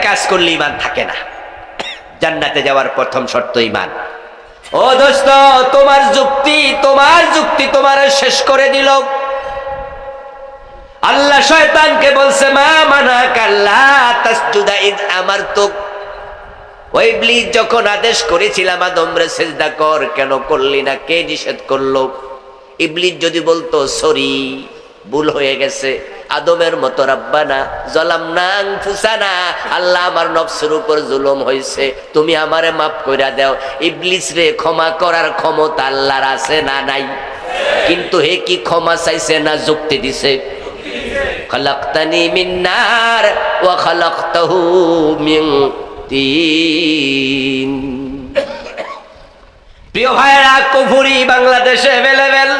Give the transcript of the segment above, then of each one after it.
কাজ করলে ঈমান থাকে না। জান্নাতে যাওয়ার প্রথম শর্ত ঈমান। ও দোস্ত, তোমার যুক্তি তোমার শেষ করে দিল। আল্লাহ শয়তানকে বলছে, মা মানাকা আল্লা তাসজুদা ইয আমারতুক। ওই ইবলিস যখন আদেশ করেছিলাম আদমরে সিজদা কর, কেন করলি না? কে নিষেধ করলো? ইবলিস যদি বলতো সরি, ভুল হয়ে গেছে, আদমের মতো রব্বানা যালামনা আনফুসানা, আল্লাহ আমার নফসের উপর জুলুম হয়েছে, তুমি আমারে মাফ কইরা দাও, ইবলিস রে ক্ষমা করার ক্ষমতা আল্লাহর আছে না নাই? কিন্তু হে কি ক্ষমা চাইছে না যুক্তি দিছে? খালাকতানি মিন নার ওয়া খালাকতাহু মিন তিন। প্রিয় ভাইরা, কুফরি বাংলাদেশে এভেলেবেল।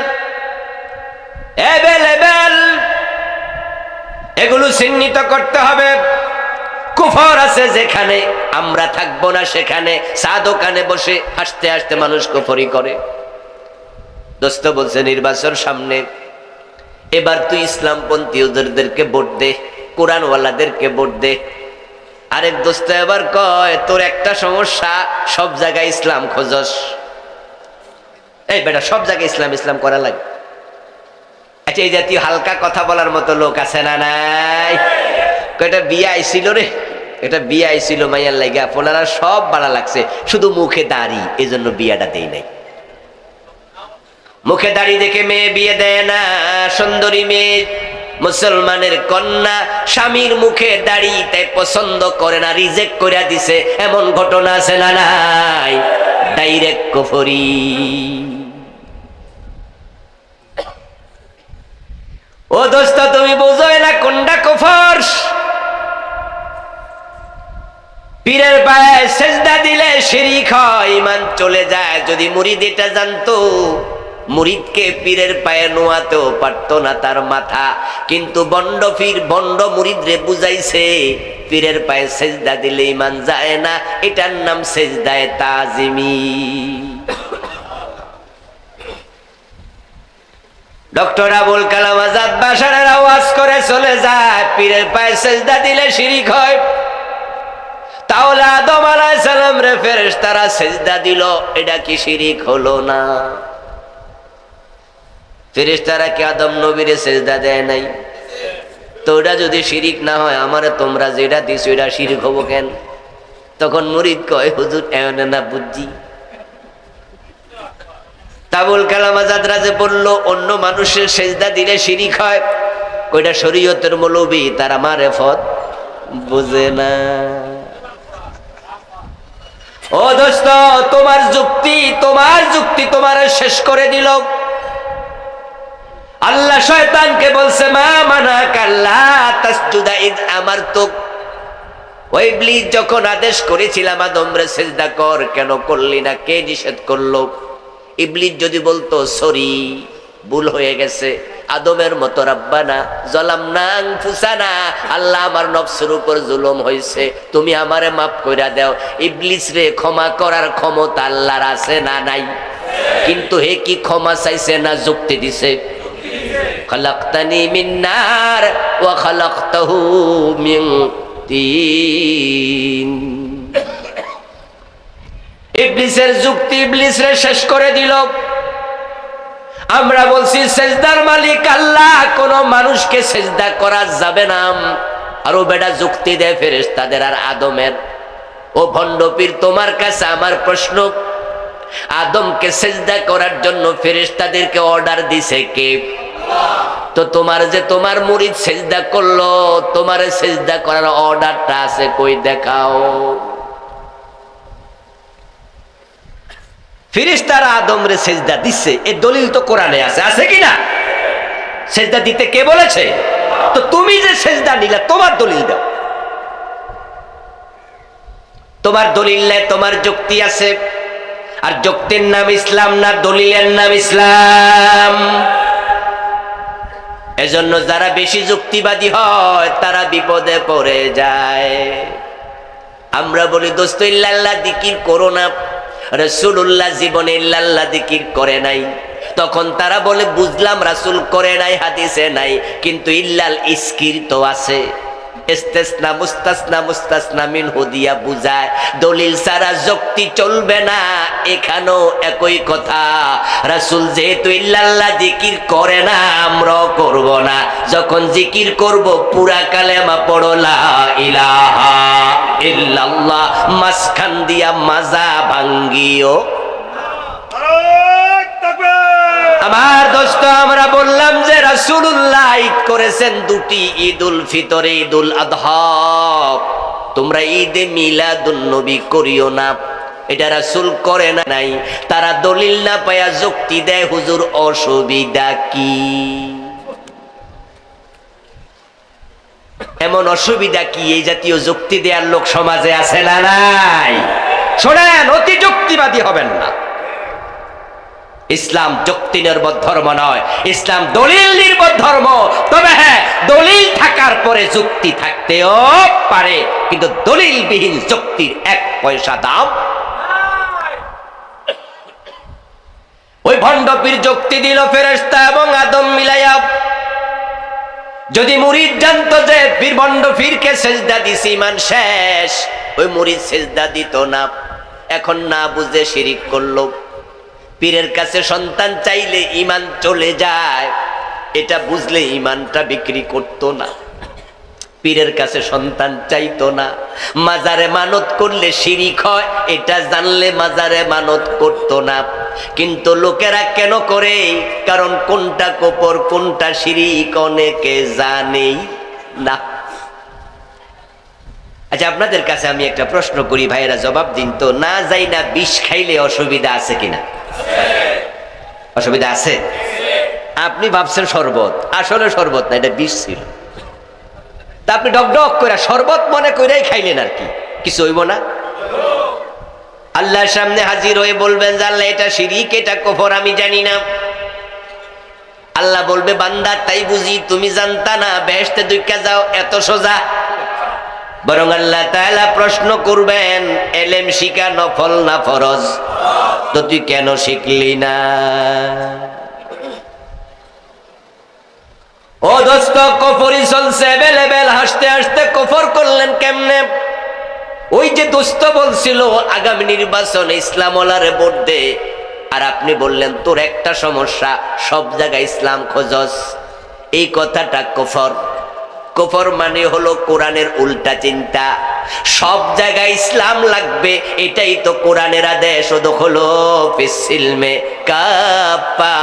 এগুলো চিহ্নিত করতে হবে। কুফর আছে যেখানে, আমরা থাকবো না সেখানে। চা দোকানে বসে হাসতে হাসতে মানুষ কুফরি করে। দোস্ত বলছে নির্বাচন সামনে, এবার তুই ইসলামপন্থী ওদেরকে ভোট দে, কোরআনওয়ালাদেরকে ভোট দে। আরেক দোস্ত এবার কয়, তোর একটা সমস্যা, সব জায়গায় ইসলাম খোঁজস। এই বেটা, সব জায়গায় ইসলাম ইসলাম করা লাগে। আচ্ছা, এই জাতীয় হালকা কথা বলার মতো লোক আছে না নাই? এটা বিয়ে আইছিল রে, এটা বিয়ে আইছিল মাইয়ার লাগা, পোলারা সব ভালো লাগছে, শুধু মুখে দাড়ি, এই জন্য বিয়েটা দেই নাই। মুখে দাড়ি দেখে মেয়ে বিয়ে দেয় না। সুন্দরী মেয়ে, মুসলমানের কন্যা, স্বামীর মুখে দাড়ি তাই পছন্দ করে না, রিজেক্ট করে দিছে, এমন ঘটনা আছে না নাই? ডাইরেক্ট কুফরি। ও দোস্ত, তুমি বুঝোই না কোনটা কুফর? পীরের পায়ে সেজদা দিলে শিরক হয়, ঈমান চলে যায়। যদি মুরিদ এটা জানতো, মুরিদকে পীরের পায়ে নোয়াতেও পারতো না তার মাথা। কিন্তু বন্ড পীর বন্ড মুরিদরে বুঝাইছে, পীরের পায়ে সেজদা দিলে ঈমান যায় না, এটার নাম সেজদায়ে তাজিমি। ডক্টর আবুল কালাম আজাদ বাশারের আওয়াজ করে চলে যায়, পীরের পায়ে সেজদা দিলে শিরক হয়। তাহলে আদম আলাইহিস সালাম রে ফেরেশতারা সেজদা দিল, এটা কি শিরক হলো না? ফেরেশতারা কি আদম নবীরে সেজদা দেয় নাই? তো ওটা যদি শিরক না হয়, আমারে তোমরা যেটা দিছো এটা শিরক হবো কেন? তখন মুরিদ কয়, হুজুর এমন না বুঝছি। আবুল কালাম আজাদ রাজে বলল, অন্য মানুষের সেজদা দিলে শিরক হয়, ওইটা শরীয়তের মৌলবি, তারা মারেফত বুঝে না। ও দোস্ত, তোমার যুক্তি তোমার শেষ করে দিল। আল্লাহ শয়তানকে বলছে, মা মানাকা আল্লা তাসজুদা ইয আমারতুক। ওই ইবলিস যখন আদেশ করেছিলাম আদমরে সিজদা কর, কেন করলি না? কে নিষেধ করলো? ইবলিস যদি বলতো সরি, ভুল হয়ে গেছে, আদমের মতো রব্বানা যালামনা আনফুসানা, আল্লাহ আমার নফসের উপর জুলুম হয়েছে, তুমি আমারে মাফ কইরা দাও, ইবলিস রে ক্ষমা করার ক্ষমতা আল্লাহর আছে না নাই? কিন্তু হে কি ক্ষমা চাইছে না যুক্তি দিছে? খালাকতানি মিন নার ওয়া খালাকতাহু মিন তিন। ইবলিসের যুক্তি ইবলিসরে শেষ করে দিল। আমরা বলছি সেজদার মালিক আল্লাহ, কোন মানুষকে সেজদা করা যাবে না। আরো বেটা যুক্তি দেয় ফেরেশতাদের আর আদমের। ও ভণ্ড পীর, তোমার কাছে আমার প্রশ্ন, আদমকে সেজদা করার জন্য ফেরেশতাদেরকে অর্ডার দিছে কে? তো তোমার মুরিদ সেজদা করলো, তোমার সেজদা করার অর্ডারটা আছে কই? দেখাও। ফেরেশতারা আদমরে সেজদা দিচ্ছে, এর দলিল তো কোরআনে আছে, আছে কিনা? সেজদা দিতে কে বলেছে? তো তুমি যে সেজদা নিলা, তোমার দলিল দাও। তোমার দলিল নেই, তোমার যুক্তি আছে। আর যুক্তির নাম ইসলাম না, দলিলের নাম ইসলাম। এজন্য যারা বেশি যুক্তিবাদী হয় তারা বিপদে পড়ে যায়। আমরা বলি দোস্ত ইল্লাল্লাহ জিকির করো না, রাসূলুল্লাহ জীবনে ইল্লাল্লাহ জিকির করে নাই। তখন তারা বলে বুঝলাম রাসূল করে নাই, হাদিসে নাই, কিন্তু ইল্লাল ইস্কির তো আছে। ইস্তেসনা মুস্তাসনা মুস্তাসনা মিনহু দিয়া বুঝায় দলিল ছাড়া যুক্তি চলবে না। এখানেও একই কথা, রাসূল যেহেতু ইল্লাল্লাহ জিকির করে না, আমরাও করব না। যখন জিকির করব পুরা কালেমা পড়ো লা ইলাহা ইল্লাল্লাহ, মাঝখান দিয়া মাজা ভাঙ্গিও। আমার দোস্ত, আমরা বললাম যে রাসূলুল্লাহ ঈদ করেছেন দুটি, ঈদুল ফিতর, ঈদুল আযহা। তোমরা ঈদে মিলাদুন নবী করিও না, এটা রাসূল করে নাই। তারা দলিল না পায়া যুক্তি দেয়, হুজুর অসুবিধা কি? এমন অসুবিধা কি? এই জাতীয় যুক্তি দেওয়ার লোক সমাজে আছে না নাই? শোনেন, অতি যুক্তিবাদী হবেন না। ইসলাম যুক্তি নির্ভর ধর্ম নয়, ইসলাম দলিল নির্ভর ধর্ম। তবে হ্যাঁ, দলিল থাকার পরে যুক্তি থাকতেও পারে, কিন্তু দলিলবিহীন যুক্তির এক পয়সা দাম। ওই ভণ্ড পীর যুক্তি দিল ফেরেশতা এবং আদম মিলাইয়া। যদি মুরিদ জানতো যে পীর ভণ্ড পীরকে সেজদা দিছে, ঈমান শেষ, ওই মুরিদ সেজদা দিত না। এখন না বুঝে শিরিক করলো। পীরের কাছে সন্তান চাইলে ঈমান চলে যায়, এটা বুঝলে ঈমানটা বিক্রি করতো না। পীরের কাছে সন্তান চাইতো না। মাজারে মানত করলে শিরিক হয়, এটা জানলে মাজারে মানত করতো না। কিন্তু লোকেরা কেন করে? কারণ কোনটা কবর কোনটা শিরিক অনেকে জানেই না। আচ্ছা, আপনাদের কাছে আমি একটা প্রশ্ন করি, ভাইরা জবাব দিন তো। না যাই না বিষ খাইলে অসুবিধা আছে কিনা? অসুবিধা আছে? আপনি ভাবছেন শরবত, আসলে শরবত না, এটা বিষ ছিল। তা আপনি ডক ডক করে শরবত মনে করেই খাইলেন, আর কি কিছু হইব না? আল্লাহর সামনে হাজির হয়ে বলবেন যে আল্লাহ এটা শিরিক, এটা কুফর, আমি জানি না। আল্লাহ বলবে, বান্দা তাই বুঝি তুমি জানতা না? বেহেশতে দুইকা যাও, এত সোজা? বরং আল্লাহ তাআলা প্রশ্ন করবেন, এলেম শিখা নফল না ফরজ? তো তুই কেন শিখলি না? ও দোস্ত, কুফরি চলছে এভেলেবেল, হাসতে হাসতে কুফর করলেন কেমনে? ওই যে দোস্ত বলছিল আগামী নির্বাচনে ইসলাম ওলারে ভোট দে, আর আপনি বললেন তোর একটা সমস্যা, সব জায়গায় ইসলাম খোঁজস। এই কথাটা কুফর। কুফর মানে হলো কোরআনের উল্টা চিন্তা। সব জায়গায় ইসলাম লাগবে, এটাই তো কোরআনের আদেশ। ওদখুলু ফিস-সিলমে কাফা।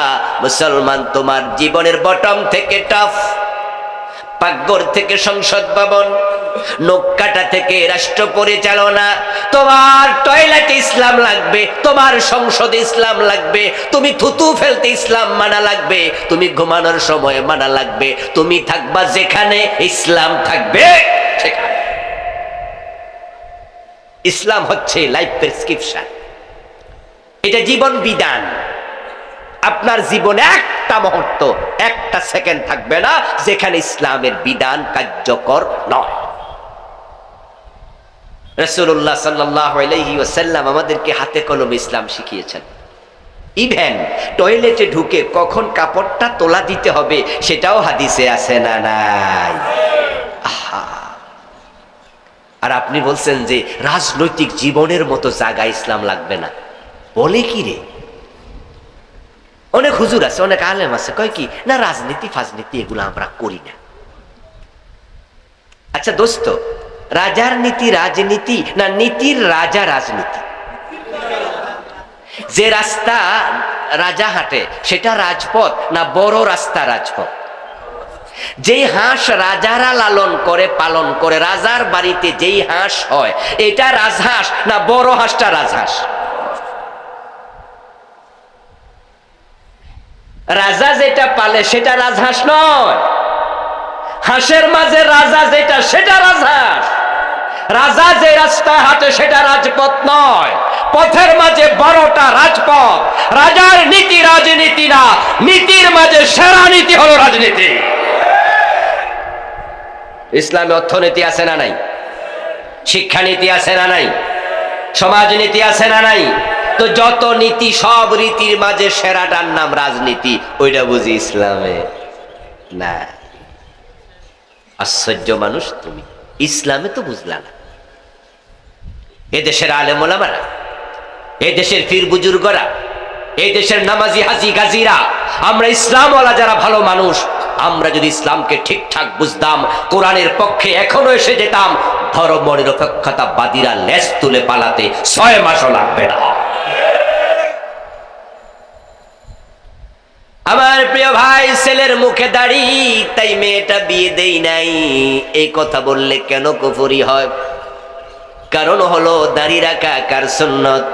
মুসলমান, তোমার জীবনের বটম থেকে টপ, পাকঘর থেকে সংসদ ভবন, নৌকাটা থেকে রাষ্ট্র পরিচালনা, তোমার টয়লেটে ইসলাম লাগবে, তোমার সংসদে ইসলাম লাগবে, তুমি থুতু ফেলতে ইসলাম মানা লাগবে, তুমি ঘুমানোর সময় মানা লাগবে, তুমি থাকবা যেখানে ইসলাম থাকবে সেখানে। ইসলাম হচ্ছে লাইফ প্রেসক্রিপশন, এটা জীবন বিধান। আপনার জীবনে একটা মুহূর্ত, একটা সেকেন্ড থাকবে না যেখানে ইসলামের বিধান কার্যকর নয়। রাসূলুল্লাহ সাল্লাল্লাহু আলাইহি ওয়াসাল্লাম আমাদেরকে হাতে কলমে ইসলাম শিখিয়েছেন। ইভেন টয়লেটে ঢুকে কখন কাপড়টা তোলা দিতে হবে সেটাও হাদিসে আছে না নাই? আর আপনি বলছেন যে রাজনৈতিক জীবনের মতো জায়গা ইসলাম লাগবে না। বলে কি রে? অনেক হুজুর আছে, অনেক আলেম আছে, কয় কি না রাজনীতি ফাজনীতি এগুলো আমরা করি না। আচ্ছা দোস্ত, রাজার নীতি রাজনীতি না নীতির রাজা রাজনীতি? যে রাস্তা রাজা হাঁটে সেটা রাজপথ না বড় রাস্তা রাজপথ? যেই হাঁস রাজারা লালন করে পালন করে, রাজার বাড়িতে যেই হাঁস হয় এটা রাজহাঁস না বড় হাঁসটা রাজহাঁস? রাজা যেটা পালে সেটা রাজহাঁস নয়, হাঁসের মাঝে রাজা যেটা সেটা রাজহাঁস। রাজা যে রাস্তায় হাঁটে সেটা রাজপথ নয়, পথের মাঝে 12টা রাজপথ। রাজার নীতি রাজনীতি না, নীতির মাঝে সেরা নীতি হলো রাজনীতি। ইসলামে অর্থনীতি আছে না নাই? শিক্ষানীতি আছে না নাই? সমাজনীতি আছে না নাই? তো যত নীতি সব রীতির মাঝে সেরাটার নাম রাজনীতি, ওইটা বুঝি ইসলামে না। আশ্চর্য মানুষ তুমি। ইসলামে তো বুঝলা না। এদেশের আলেম ওলামারা, এদেশের পীর বুজুর্গরা, এই দেশের নামাজি হাজি গাজীরা, আমরা ইসলামওয়ালা যারা ভালো মানুষ, আমরা যদি ইসলামকে ঠিকঠাক বুঝতাম, কোরআনের পক্ষে এখনো এসে যেতাম, ধর্ম নিরপেক্ষতাবাদীরা লেজ তুলে পালাতে 6 মাসও লাগবে না। আমার প্রিয় ভাই, ছেলের মুখে দাড়ি তাই মেয়েটা বিয়ে দেই নাই, এই কথা বললে কেন কুফরি হয়? কারণ হলো দাড়ি রাখা কার সুন্নত?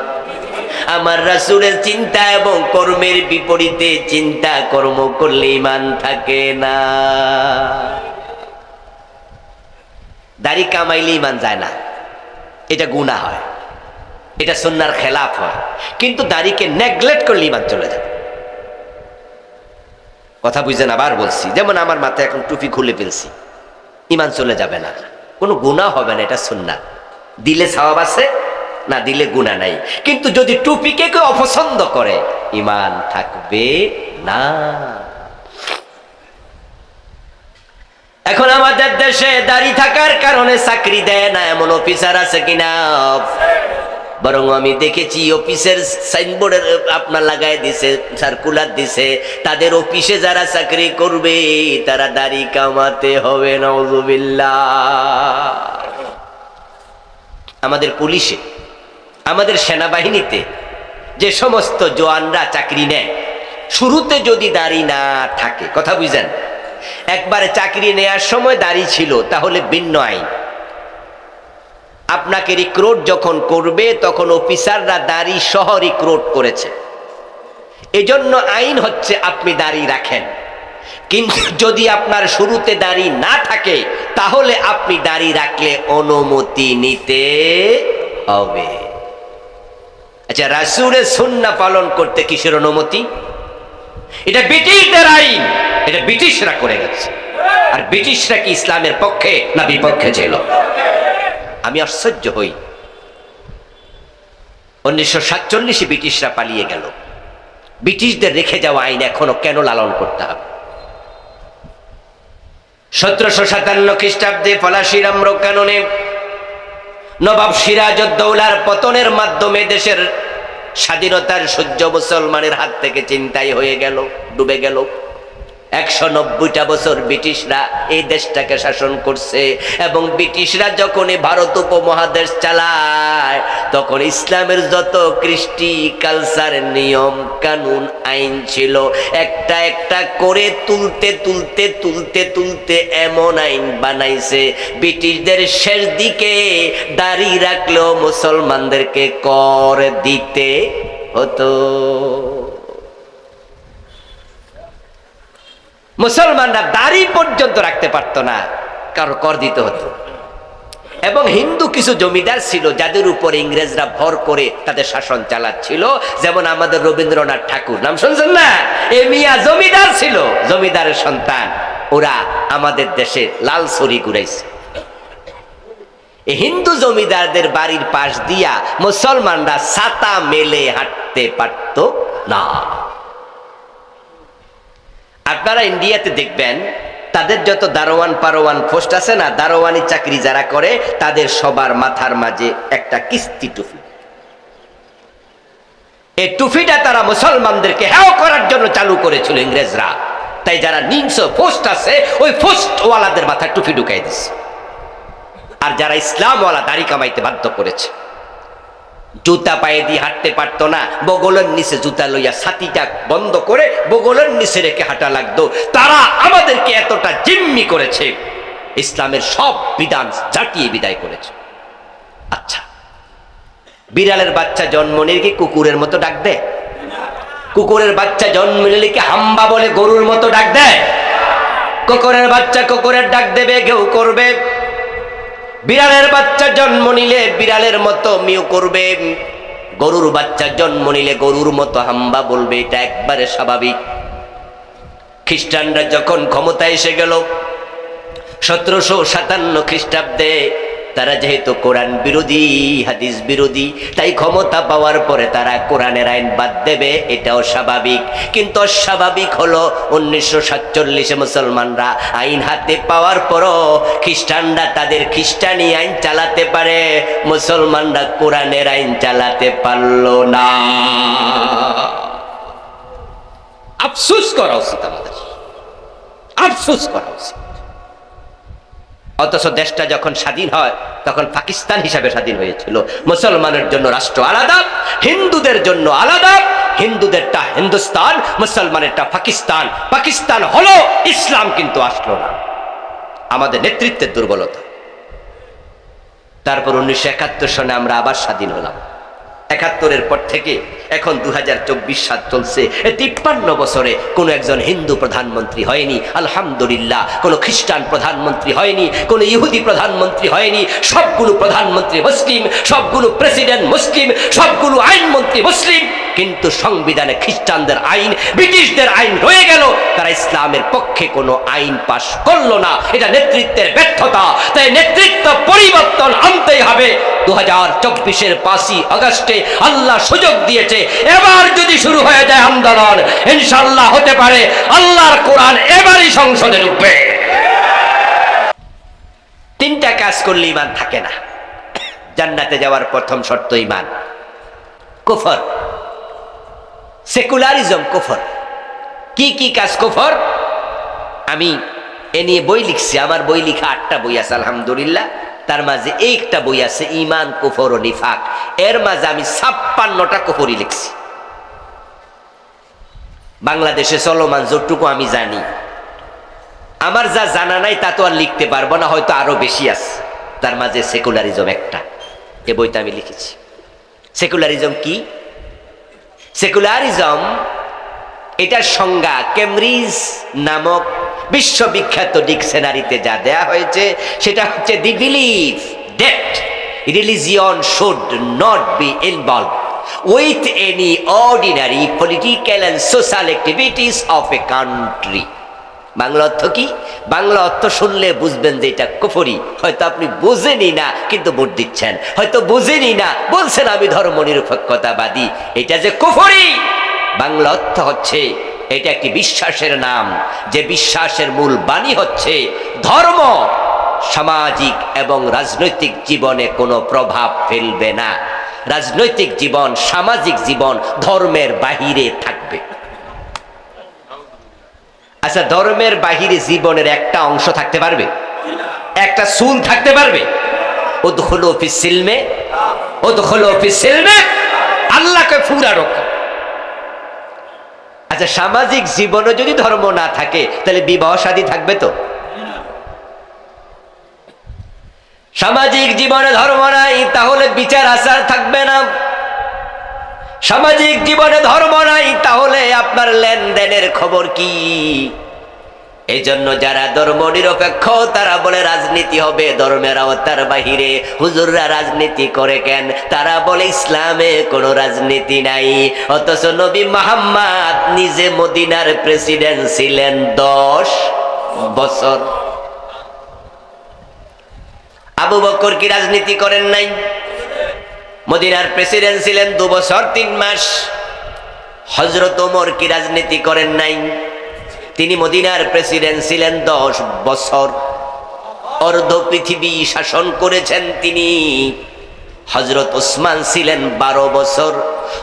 আমার রাসূলের চিন্তা এবং কর্মের বিপরীতে চিন্তা কর্ম করলে ঈমান থাকে না। দাড়ি কামাইলে ঈমান যায় না, এটা গুনাহ হয়, এটা সুন্নাহর খেলাফ হয়। কিন্তু দাড়িকে নেগলেক্ট করলে ঈমান চলে যাবে। কথা বুঝেন? আবার বলছি, যেমন আমার মাথায় এখন টুপি খুলে ফেলছি, ঈমান চলে যাবে না, কোনো গুনাহ হবে না, এটা সুন্নাহ। দিলে সওয়াব আছে, না দিলে গুনাহ নাই। কিন্তু যদি টুপিকে কেউ অপছন্দ করে, ঈমান থাকবে না। এখন আমাদের দেশে দাড়ি থাকার কারণে চাকরি দেয় না এমন অফিসার আছে কিনা? বরং আমি দেখেছি অফিসের সাইনবোর্ডের আপনার লাগাই দিছে, সার্কুলার দিছে, তাদের অফিসে যারা চাকরি করবে তারা দাড়ি কামাতে হবে। নাউযুবিল্লাহ। আমাদের পুলিশে, আমাদের সেনাবাহিনীতে যে সমস্ত জওয়ানরা চাকরি নেয়, শুরুতে যদি দাড়ি না থাকে, কথা বুঝেন, একবারে চাকরি নেয়ার সময় দাড়ি ছিল তাহলে ভিন্ন আইন। আপনাকে রিক্রুট যখন করবে তখন অফিসাররা দাড়ি সহ রিক্রুট করেছে, এজন্য আইন হচ্ছে আপনি দাড়ি রাখেন। কিন্তু যদি আপনার শুরুতে দাড়ি না থাকে তাহলে আপনি দাড়ি রাখলে অনুমতি নিতে হবে। আচ্ছা, রাসূলের সুন্নাহ পালন করতে কিসের অনুমতি? এটা ব্রিটিশদের আইন, এটা ব্রিটিশরা করে গেছে। আর ব্রিটিশরা কি ইসলামের পক্ষে না বিপক্ষে ছিল? আমি আশ্চর্য হই, 1947 ব্রিটিশরা পালিয়ে গেল, ব্রিটিশদের রেখে যাওয়া আইন এখনো কেন লালন করতে হবে? 1757 খ্রিস্টাব্দে ফরাসির আম্র কানুনে নবাব সিরাজউদ্দৌলার পতনের মাধ্যমে দেশের স্বাধীনতার সূর্য মুসলমানের হাত থেকে চিন্তাই হয়ে গেল, ডুবে গেল। 190টা বছর ব্রিটিশরা এই দেশটাকে শাসন করছে, এবং ব্রিটিশরা যখনই ভারত উপমহাদেশ চালায় তখন ইসলামের যত কৃষ্টি কালচার নিয়ম কানুন আইন ছিল একটা একটা করে তুলতে তুলতে তুলতে তুলতে এমন আইন বানাইছে, ব্রিটিশদের শেষ দিকে দাড়ি রাখলেও মুসলমানদেরকে কর দিতে হতো। মুসলমানরা দাড়ি পর্যন্ত রাখতে পারত না, কারো কর দিতে হতো। এবং হিন্দু কিছু জমিদার ছিল যাদের উপর ইংরেজরা ভর করে তাদের শাসন চালাচ্ছিল, যেমন আমাদের রবীন্দ্রনাথ ঠাকুর, নাম শুনছেন না? এ মিয়া জমিদার ছিল, জমিদারের সন্তান। ওরা আমাদের দেশে লাল ছড়ি ঘুরাইছে। এই হিন্দু জমিদারদের বাড়ির পাশ দিয়া মুসলমানরা ছাতা মেলে হাঁটতে পারত না। আপনারা ইন্ডিয়াতে দেখবেন তাদের যত দারোয়ান পারোয়ান পোস্ট আছে না, দারোয়ানি চাকরি যারা করে তাদের সবার মাথার মাঝে একটা কিস্তি টুপি। এই টুপিটা তারা মুসলমানদেরকে হেয় করার জন্য চালু করেছিল ইংরেজরা। তাই যারা নিম্স পোস্ট আছে ওই পোস্টওয়ালাদের মাথায় টুপি ঢুকাই দিচ্ছে, আর যারা ইসলামওয়ালা দাড়ি কামাইতে বাধ্য করেছে। জুতা পায়ে দিয়ে হাঁটতে পারতো না, বগলের নিচে জুতা লইয়া ছাতিটা বন্ধ করে বগলের নিচে রেখে হাঁটা লাগতো। তারা আমাদেরকে এতটা জিম্মি করেছে, ইসলামের সব বিধান জাটিয়ে বিদায় করেছে। আচ্ছা, বিড়ালের বাচ্চা জন্ম নিলে কি কুকুরের মতো ডাক দেয়? কুকুরের বাচ্চা জন্ম নিলে কি হাম্বা বলে গরুর মতো ডাক দেয়? কুকুরের বাচ্চা কুকুরের ডাক দেবে, কেউ করবে। বিড়ালের বাচ্চা জন্ম নিলে বিড়ালের মতো মিউ করবে, গরুর বাচ্চা জন্ম নিলে গরুর মতো হাম্বা বলবে, এটা একবারে স্বাভাবিক। খ্রিস্টানরা যখন ক্ষমতায় এসে গেল 1757 খ্রিস্টাব্দে, তারা যেহেতু কোরআন বিরোধী, হাদিস বিরোধী, তাই ক্ষমতা পাওয়ার পরে তারা কোরআনের আইন বাদ দেবে, এটাও স্বাভাবিক। কিন্তু অস্বাভাবিক হলো 1947 মুসলমানরা আইন হাতে পাওয়ার পরও খ্রিস্টানরা তাদের খ্রিস্টানি আইন চালাতে পারে, মুসলমানরা কোরআনের আইন চালাতে পারলো না। আফসোস করা উচিত, আমাদের আফসোস করা উচিত। অথচ দেশটা যখন স্বাধীন হয় তখন পাকিস্তান হিসাবে স্বাধীন হয়েছিল। মুসলমানের জন্য রাষ্ট্র আলাদা, হিন্দুদের জন্য আলাদা, হিন্দুদেরটা হিন্দুস্তান, মুসলমানেরটা পাকিস্তান। পাকিস্তান হলো, ইসলাম কিন্তু আসলো না। আমাদের নেতৃত্বের দুর্বলতা। তারপর 1971 সনে আমরা আবার স্বাধীন হলাম। 71-এর পর থেকে এখন 2024 সাল চলছে। 53 বছরে কোনো একজন হিন্দু প্রধানমন্ত্রী হয়নি, আলহামদুলিল্লাহ। কোনো খ্রিস্টান প্রধানমন্ত্রী হয়নি, কোনো ইহুদি প্রধানমন্ত্রী হয়নি। সবগুলো প্রধানমন্ত্রী মুসলিম, সবগুলো প্রেসিডেন্ট মুসলিম, সবগুলো আইনমন্ত্রী মুসলিম। কিন্তু সংবিধানে খ্রিস্টানদের আইন, ব্রিটিশদের আইন রয়ে গেল। তারা ইসলামের পক্ষে কোনো আইন পাশ করলো না। এটা নেতৃত্বের ব্যর্থতা। তাই নেতৃত্ব পরিবর্তন আনতেই হবে। 2024-এর 5ই আগস্টে আল্লাহ সুযোগ দিয়েছে। এবার যদি শুরু হয়ে যায় আন্দোলন, ইনশাআল্লাহ হতে পারে আল্লাহর কোরআন এবারই সংসদে ঢুকবে। 3টা কাজ করলে ঈমান থাকে না। জান্নাতে যাওয়ার প্রথম শর্ত ঈমান। কুফর, সেকুলারিজম কুফর। কি কি কাজ কুফর? আমি এ নিয়ে বই লিখছি। আমার বই লিখা 8টা বই আছে আলহামদুলিল্লাহ। তার মাঝে একটা বই আছে ঈমান, কুফর ও নিফাক। এর মাঝে আমি 56টা কুফরি লিখছি। বাংলাদেশে চলমান যতটুকু আমি জানি, আমার যা জানা নাই তা তো আর লিখতে পারবো না, হয়তো আরো বেশি আছে। তার মাঝে সেকুলারিজম একটা, এ বইটা আমি লিখেছি। সেকুলারিজম কি? সেকুলারিজম এটার সংজ্ঞা কেমব্রিজ নামক বিশ্ববিখ্যাত ডিকশনারিতে যা দেয়া হয়েছে সেটা হচ্ছে the believe that religion should not be involve with any ordinary political and social activities of a country. Bangla অর্থ কি? বাংলা অর্থ শুনলে বুঝবেন যে এটা কুফরি। হয়তো আপনি বুঝেনি না, কিন্তু ভোট দিচ্ছেন। হয়তো বুঝেনি না, বলছেন আমি ধর্মনিরপেক্ষতাবাদী। এটা যে কুফরি, বাংলা অর্থ হচ্ছে এটা একটি বিশ্বাসের নাম, যে বিশ্বাসের মূল বাণী হচ্ছে ধর্ম সামাজিক এবং রাজনৈতিক জীবনে কোনো প্রভাব ফেলবে না। রাজনৈতিক জীবন, সামাজিক জীবন ধর্মের বাহিরে থাকবে। আচ্ছা, ধর্মের বাহিরে জীবনের একটা অংশ থাকতে পারবে? একটা চুল থাকতে পারবে? উদখুলু ফিস সিলমে, উদখুলু ফিস সিলমে, আল্লাহকে পুরা রকম। আচ্ছা, সামাজিক জীবনে যদি ধর্ম না থাকে তাহলে বিবাহ শাদী থাকবে তো? সামাজিক জীবনে ধর্ম নাই, তাহলে বিচার আচার থাকবে না। সামাজিক জীবনে ধর্ম নাই, তাহলে আপনার লেনদেনের খবর কি? এই জন্য যারা ধর্ম নিরপেক্ষ তারা বলে রাজনীতি হবে ধর্মের আওতার বাহিরে। হুজুররা রাজনীতি করে কেন? তারা বলে ইসলামে কোনো রাজনীতি নাই। অথচ নবী মুহাম্মদ নিজে মদিনার প্রেসিডেন্ট ছিলেন 10 বছর। আবু বকর কি রাজনীতি করেন নাই? মদিনার প্রেসিডেন্ট ছিলেন 2 বছর 3 মাস। হযরত ওমর কি রাজনীতি করেন নাই? তিনি মদিনার প্রেসিডেন্ট ছিলেন 10 বছর। অর্ধ পৃথিবী শাসন করেছেন তিনি। হযরত ওসমান ছিলেন 12 বছর।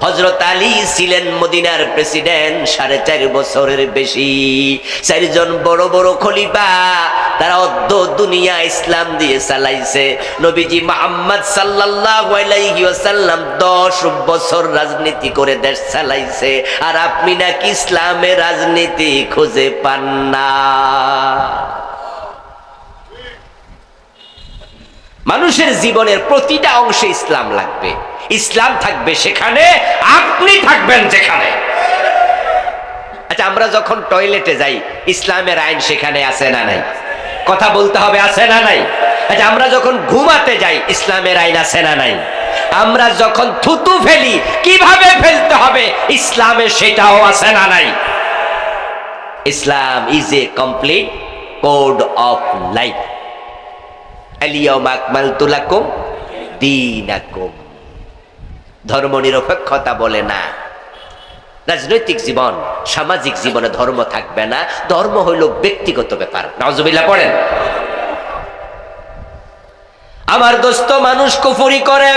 হযরত আলী ছিলেন মদিনার প্রেসিডেন্ট 4.5 বছরের বেশি। 4 জন বড় বড় খলিফা, তারা অর্ধ দুনিয়া ইসলাম দিয়ে চালাইছে। নবীজি মুহাম্মদ সাল্লাল্লাহু আলাইহি ওয়াসাল্লাম 10 বছর রাজনীতি করে দেশ চালাইছে। আর আপনি নাকি ইসলামে রাজনীতি খুঁজে পান না। মানুষের জীবনের প্রতিটা অংশে ইসলাম লাগবে। ইসলাম থাকবে সেখানে, আপনি থাকবেন যেখানে। আচ্ছা, আমরা যখন টয়লেটে যাই ইসলামের আইন সেখানে আছে না নাই? কথা বলতে হবে, আছে না নাই? আচ্ছা, আমরা যখন ঘুমাতে যাই ইসলামের আইন আছে না নাই? আমরা যখন থুতু ফেলি কিভাবে ফেলতে হবে ইসলামে সেটাও আছে না নাই? Islam is a complete code of life. আলিয়াউমা আকমালতু লাকুম দীনাকুম। ধর্ম নিরপেক্ষতা বলে না। রাজনৈতিক জীবন, সামাজিক জীবনে ধর্ম থাকবে না। ধর্ম হইল ব্যক্তিগত ব্যাপার। নাউজুবিল্লাহ পড়েন। আমার দোস্ত, মানুষ কুফরি করে,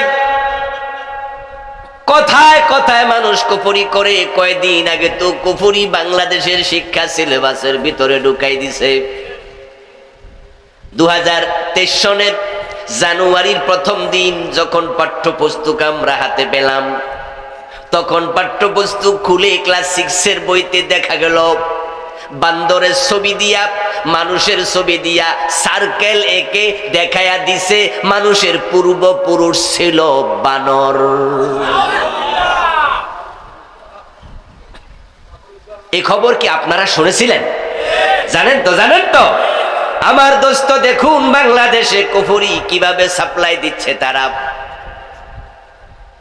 কথায় কথায় মানুষ কুফরি করে। কয়দিন আগে তো কুফরি বাংলাদেশের শিক্ষা সিলেবাসের ভিতরে ঢুকাই দিছে। 2023 সনের জানুয়ারির প্রথম দিন যখন পাঠ্যপুস্তক আমরা হাতে পেলাম, তখন পাঠ্যপুস্তক খুলে ক্লাস 6 এর বইতে দেখা গেল বান্দরের ছবি দিয়া, মানুষের ছবি দিয়া সার্কেল এঁকে দেখায়া দিছে মানুষের পূর্বপুরুষ ছিল বানর। এই খবর কি আপনারা শুনেছিলেন? জানেন তো? জানেন তো? আমার দোস্ত, দেখুন বাংলাদেশে কুফরি কিভাবে সাপ্লাই দিচ্ছে তারা।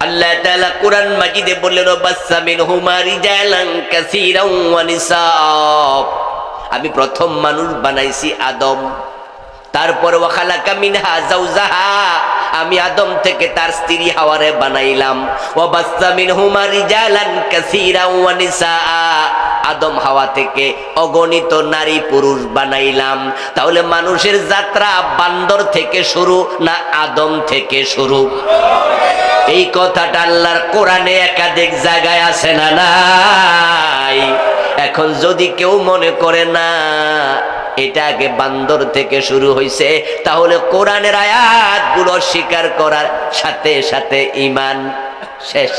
আল্লাহ তাআলা কুরআন মাজিদে বললেন, বাসসা মিনহুমা রিজালান কাসীরান ওয়া নিসা। আমি প্রথম মানুষ বানাইছি আদম, তারপর ওয়া খালাকা মিনহা যাওজাহা, আমি আদম থেকে তার স্ত্রী হাওয়ারে বানাইলাম। ওয়া বাসসা মিনহুমা রিজালান কাসীরান ওয়া নিসা, আদম হাওয়া থেকে অগণিত নারী পুরুষ বানাইলাম। তাহলে মানুষের যাত্রা বান্দর থেকে শুরু না আদম থেকে শুরু? এই কথাটা আল্লাহর কোরআনে একাধিক জায়গায় আছে না নাই? এখন যদি কেউ মনে করে না এটা আগে বান্দর থেকে শুরু হয়েছে, তাহলে কোরআনের আয়াতগুলো স্বীকার করার সাথে সাথে ঈমান শেষ।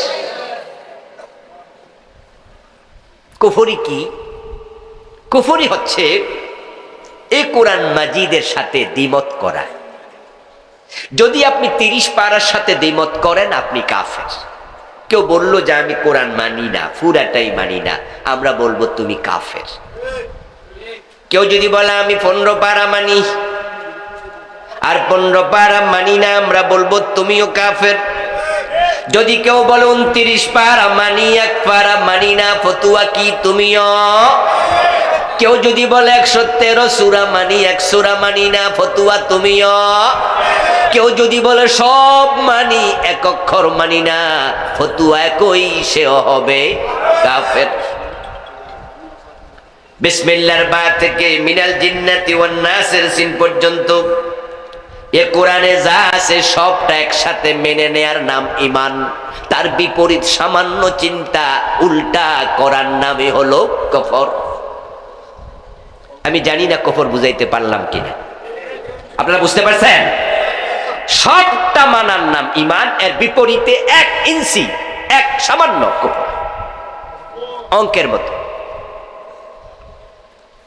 কুফরি কি? কুফরি হচ্ছে এই কোরআন মাজিদের সাথে দ্বিমত করা। যদি আপনি 30 পারার সাথে দ্বিমত করেন, আপনি কাফের। কেউ বলল যে আমি কোরআন মানি না, পুরাটাই মানি না, আমরা বলবো তুমি কাফের। কেউ যদি বলে আমি 15 পারা মানি আর 15 পারা মানি না, আমরা বলবো তুমিও কাফের। যদি কেউ বলে 29 পারা মানি, 1 পারা মানি না, ফতুয়া কি তুমিও? কেউ যদি বলে 113 সূরা মানি, 1 সূরা মানি না, ফতুয়া তুমিও? কেউ যদি বলে সব মানি, 1 অক্ষর মানি না, ফতুয়া একই, সেও হবে কাফের। বিসমিল্লাহর বা থেকে মিনাল জিন্নাতি ওয়ান নাসের সিন পর্যন্ত এ কোরআনে যা আছে সবটা একসাথে মেনে নেয়ার নাম ঈমান। তার বিপরীত সামান্য চিন্তা উল্টা করার নামে হলো কুফর। আমি জানি না কুফর বুঝাইতে পারলাম কিনা, আপনারা বুঝতে পারছেন? সবটা মানার নাম ঈমান, এর বিপরীতে 1 ইঞ্চি, 1 সামান্য কুফর। অঙ্কের মতো।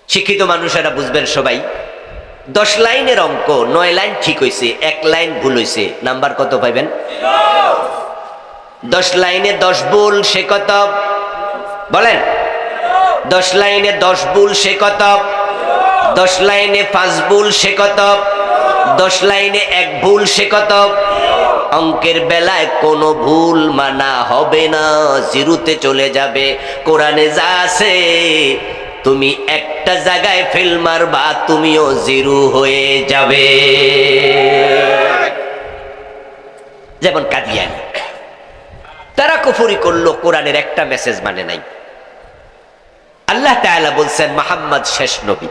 শিক্ষিত মানুষেরা বুঝবেন সবাই। 10 লাইনের অঙ্ক 9 লাইন ঠিক হয়েছে, 1 লাইন ভুল হয়েছে, নাম্বার কত পাইবেন? 10 লাইনে 10 ভুল, সে কত? বলেন। 10 লাইনে 10 ভুল, সে কত? 10 লাইনে 5 ভুল, সে কত? 10 লাইনে 1 ভুল, সে কত? অঙ্কের বেলায় কোনো ভুল মানা হবে না, জিরোতে চলে যাবে। কোরআনে যা আছে তুমি একটা জায়গায় ফেল মারবা, তুমিও জিরো হয়ে যাবে। যেমন কাদিয়ানী, তারা কুফরি করলো, কোরআনের একটা মেসেজ মানে নাই। আল্লাহ তাআলা বলছেন মুহাম্মদ শেষ নবী।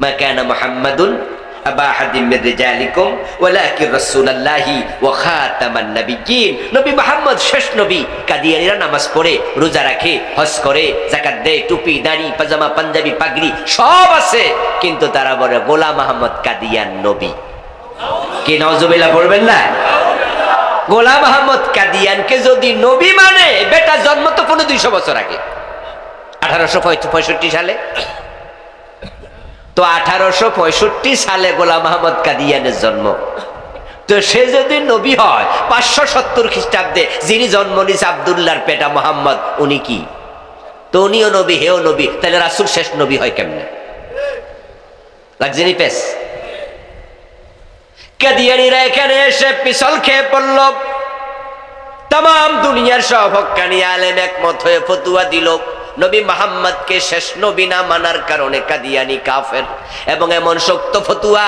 মা কানা মুহাম্মাদুন আবা আহাদিম মির রিজালিকুম ওয়ালাকিন রাসূলুল্লাহি ওয়া খাতামান নাবিয়্যিন। নবী মুহাম্মদ শেষ নবী। কাদিয়ানীরা নামাজ পড়ে, রোজা রাখে, হজ করে, যাকাত দেয়, টুপি, দাড়ি, পাজামা, পাঞ্জাবি, পাগড়ি সব আছে, কিন্তু তারা বলে গোলাম আহমদ কাদিয়ান নবী। কি নাউজুবিল্লাহ পড়বেন না? গোলাম আহমদ কাদিয়ানকে যদি নবী মানে, বেটা জন্ম তো 200 বছর আগে, 1865 সালে। তো 1865 সালে গোলাম আহমদ কাদিয়ানের জন্ম। তো সে যদি নবী হয় 570 খ্রিস্টাব্দে, যিনি জন্ম নিয়েছে আব্দুল্লাহর পেটা মোহাম্মদ, উনি কি? তো উনিও নবী, হেও নবী, তাহলে রাসূল শেষ নবী হয় কেমনে? লাগজেনি পেস। কাদিয়ানীরা এখানে এসে পিছল খেয়ে পড়ল। তাম দুনিয়ার সব হক্কানি আলেম একমত হয়ে ফতুয়া দিল, নবী মুহাম্মদকে শেষ নবী না মানার কারণে কাদিয়ানি কাফের। এবং এমন শক্ত ফতুয়া,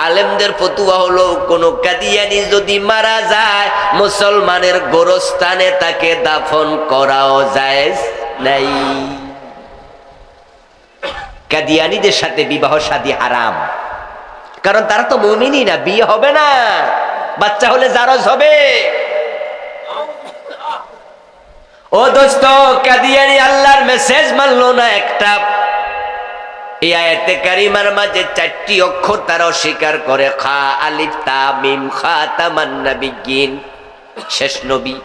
আলেমদের ফতুয়া হলো কোন কাদিয়ানি যদি মারা যায় মুসলমানের গোরস্থানে তাকে দাফন করাও জায়েজ নাই। কাদিয়ানীদের সাথে বিবাহ শাদী হারাম, কারণ তারা তো মুমিনই না, বিয়ে হবে না, বাচ্চা হলে জারজ হবে। ও দোস্ত, কাদিয়ানী আল্লাহর মেসেজ মানলো না একটা। এই আয়াতে কারিমার মাঝে 4টি অক্ষর তারা অস্বীকার করে, খা আলিফ তা মিম খাতামান নাবিয়্যিন, শেষ নবী।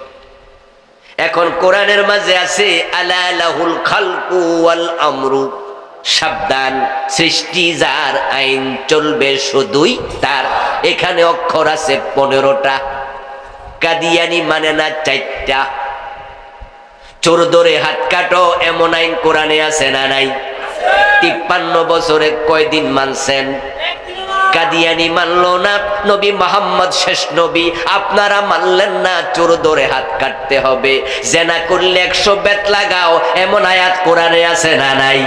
এখন কোরআনের মাঝে আছে আলা লাহুল খালকু ওয়াল আমরু, সাবধান, সৃষ্টি যার, আইন চলবে শুধুই তার। এখানে অক্ষর আছে 15টা, কাদিয়ানি মানে না 4টা। চোর ধরে হাত কাটো এমন আইন কোরআনে আছে না নাই? 53 বছরে কয়দিন মানছেন? কাদিয়ানি মানলো না, নবী মুহাম্মদ শেষ নবী, আপনারা মানলেন না, চোর ধরে হাত কাটতে হবে, জেনা করলে 100 বেত লাগাও এমন আয়াত কোরআনে আছে না নাই?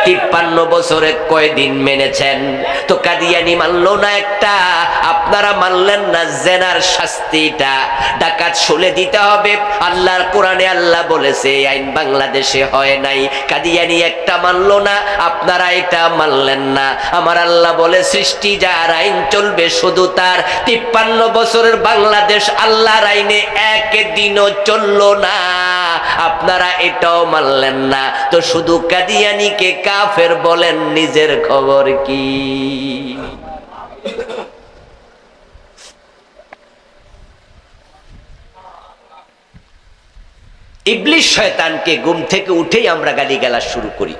53 বছরে কয়দিন মেনেছেন? তো কাদিয়ানি মানলো না একটা, আপনারা মানলেন না জেনার শাস্তিটা ডাকাত শুলে দিতে হবে। আল্লাহর কোরআনে আল্লাহ বলেছে, আইন বাংলাদেশে হয় নাই। কাদিয়ানি একটা মানলো না, আপনারা এটা মানলেন না। আমার আল্লাহ বলে সৃষ্টি যার, আইন চলবে শুধু তার। 53 বছরের বাংলাদেশ আল্লাহর আইনে একদিনও চললো না, আপনারা এটাও মানলেন না। তো শুধু কাদিয়ানিকে কাফের বলেন, নিজের খবর কি? ইবলিস শয়তানকে ঘুম থেকে উঠেই আমরা গালিগালাজ শুরু করি।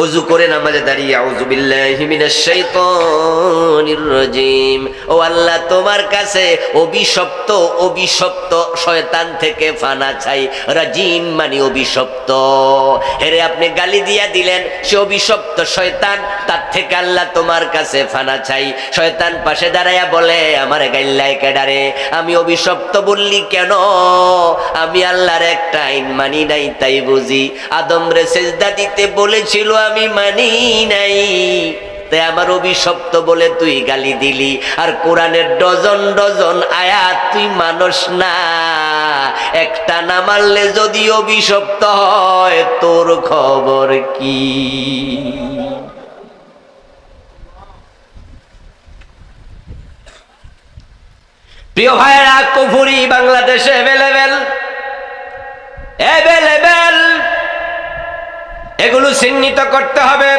ওযু করে নামাজে দাঁড়িয়ে আউযু বিল্লাহি মিনাশ শাইতানির রাজিম, ও আল্লাহ তোমার কাছে অভিশপ্ত অভিশপ্ত শয়তান থেকে ফানা চাই। রাজিম মানে অভিশপ্ত। হেরে আপনি গালি দিয়া দিলেন, সে অভিশপ্ত শয়তান, তার থেকে আল্লাহ তোমার কাছে ফানা চাই। শয়তান পাশে দাঁড়াইয়া বলে, আমার গাইল্লাই কেডারে, আমি অভিশপ্ত বললি কেন? আমি আল্লাহর একটা আইন মানি নাই তাই বুঝি। আদম রে সেজদা দিতে বলেছিল, আমি মানি নাই, তাই আমার অভিশপ্ত বলে তুই গালি দিলি। আর কোরআনের ডজন ডজন আয়াত তুই মানস না, একটা না মানলে যদি অভিশপ্ত হয় তোর খবর কি? প্রিয় ভাইরা, কুফরি বাংলাদেশে এভেলেবেল, এগুলো চিহ্নিত করতে হবে।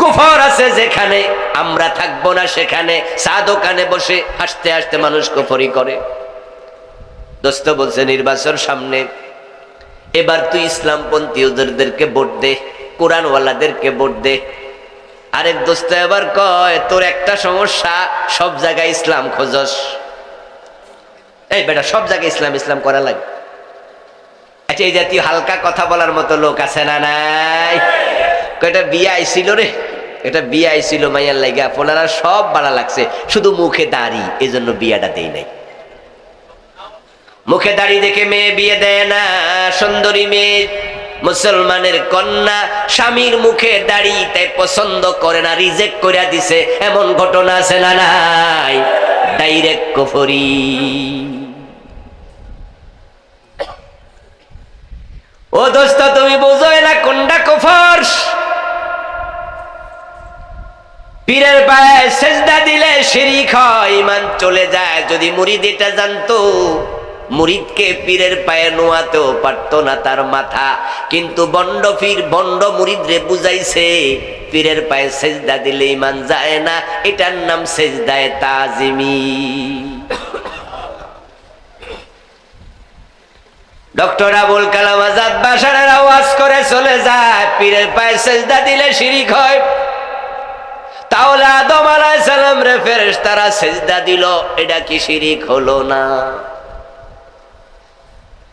কুফর আছে যেখানে, আমরা থাকবো না সেখানে। চা দোকানে বসে হাসতে হাসতে মানুষ কুফরি করে। দোস্ত বলছে, নির্বাচন সামনে, এবার তুই ইসলামপন্থী ওদেরকে ভোট দে, কোরআনওয়ালাদেরকে ভোট দে। আরেক দোস্ত এবার কয়, তোর একটা সমস্যা, সব জায়গায় ইসলাম খোঁজস। এই বেটা, সব জায়গায় ইসলাম ইসলাম করা লাগে। আচ্ছা, এই জাতীয় হালকা কথা বলার মতো লোক আছে না নাই? এটা বিয়ে আইছিল রে, এটা বিয়ে আইছিল মাইয়ার লাগা, পোলারা সব বাড়া লাগছে, শুধু মুখে দাড়ি, এই জন্য বিয়েটা দেই নাই। মুখে দাড়ি দেখে মেয়ে বিয়ে দেয় না। সুন্দরী মেয়ে, মুসলমানের কন্যা, স্বামীর মুখে দাড়ি তাই পছন্দ করে না, রিজেক্ট করে দিছে, এমন ঘটনা আছে না নাই? ডাইরেক্ট কুফরি। ও দোস্ত, তুমি বুঝোই না কোনটা কুফর? পীরের পায়ে সেজদা দিলে শিরক হয়, ঈমান চলে যায়। যদি মুরিদ এটা জানতো, মুরিদকে পীরের পায়ে নোয়াতেও পারতো না তার মাথা। কিন্তু বন্ড পীর বন্ড মুরিদরে বুঝাইছে, পীরের পায়ে সেজদা দিলে ঈমান যায় না, এটার নাম সেজদায়ে তাজিমি। ডক্টর আবুল কালাম আজাদ বাশারের আওয়াজ করে চলে যায়, পীরের পায়ে সেজদা দিলে শিরক হয়। তাহলে আদম আলাইহিস সালাম রে ফেরেশতারা সেজদা দিল, এটা কি শিরক হলো না?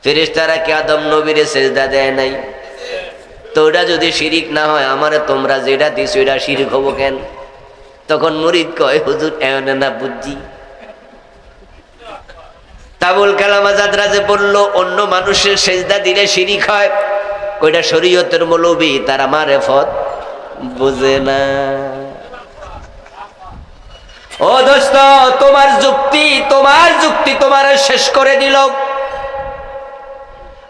ফেরেশতারা কি আদম নবীরে সেজদা দেয় নাই? তো ওটা যদি শিরক না হয়, আমারে তোমরা যেটা দিছো এটা শিরক হবো কেন? তখন মুরিদ কয়, হুজুর এমন না বুঝছি। আবুল কালাম আজাদ রাজে বলল অন্য মানুষের সেজদা দিলে শিরিক হয়, কইটা শরীয়তের মৌলবি তারা মারেফত বুঝে না। ও দোস্ত, তোমার যুক্তি তোমার শেষ করে দিল।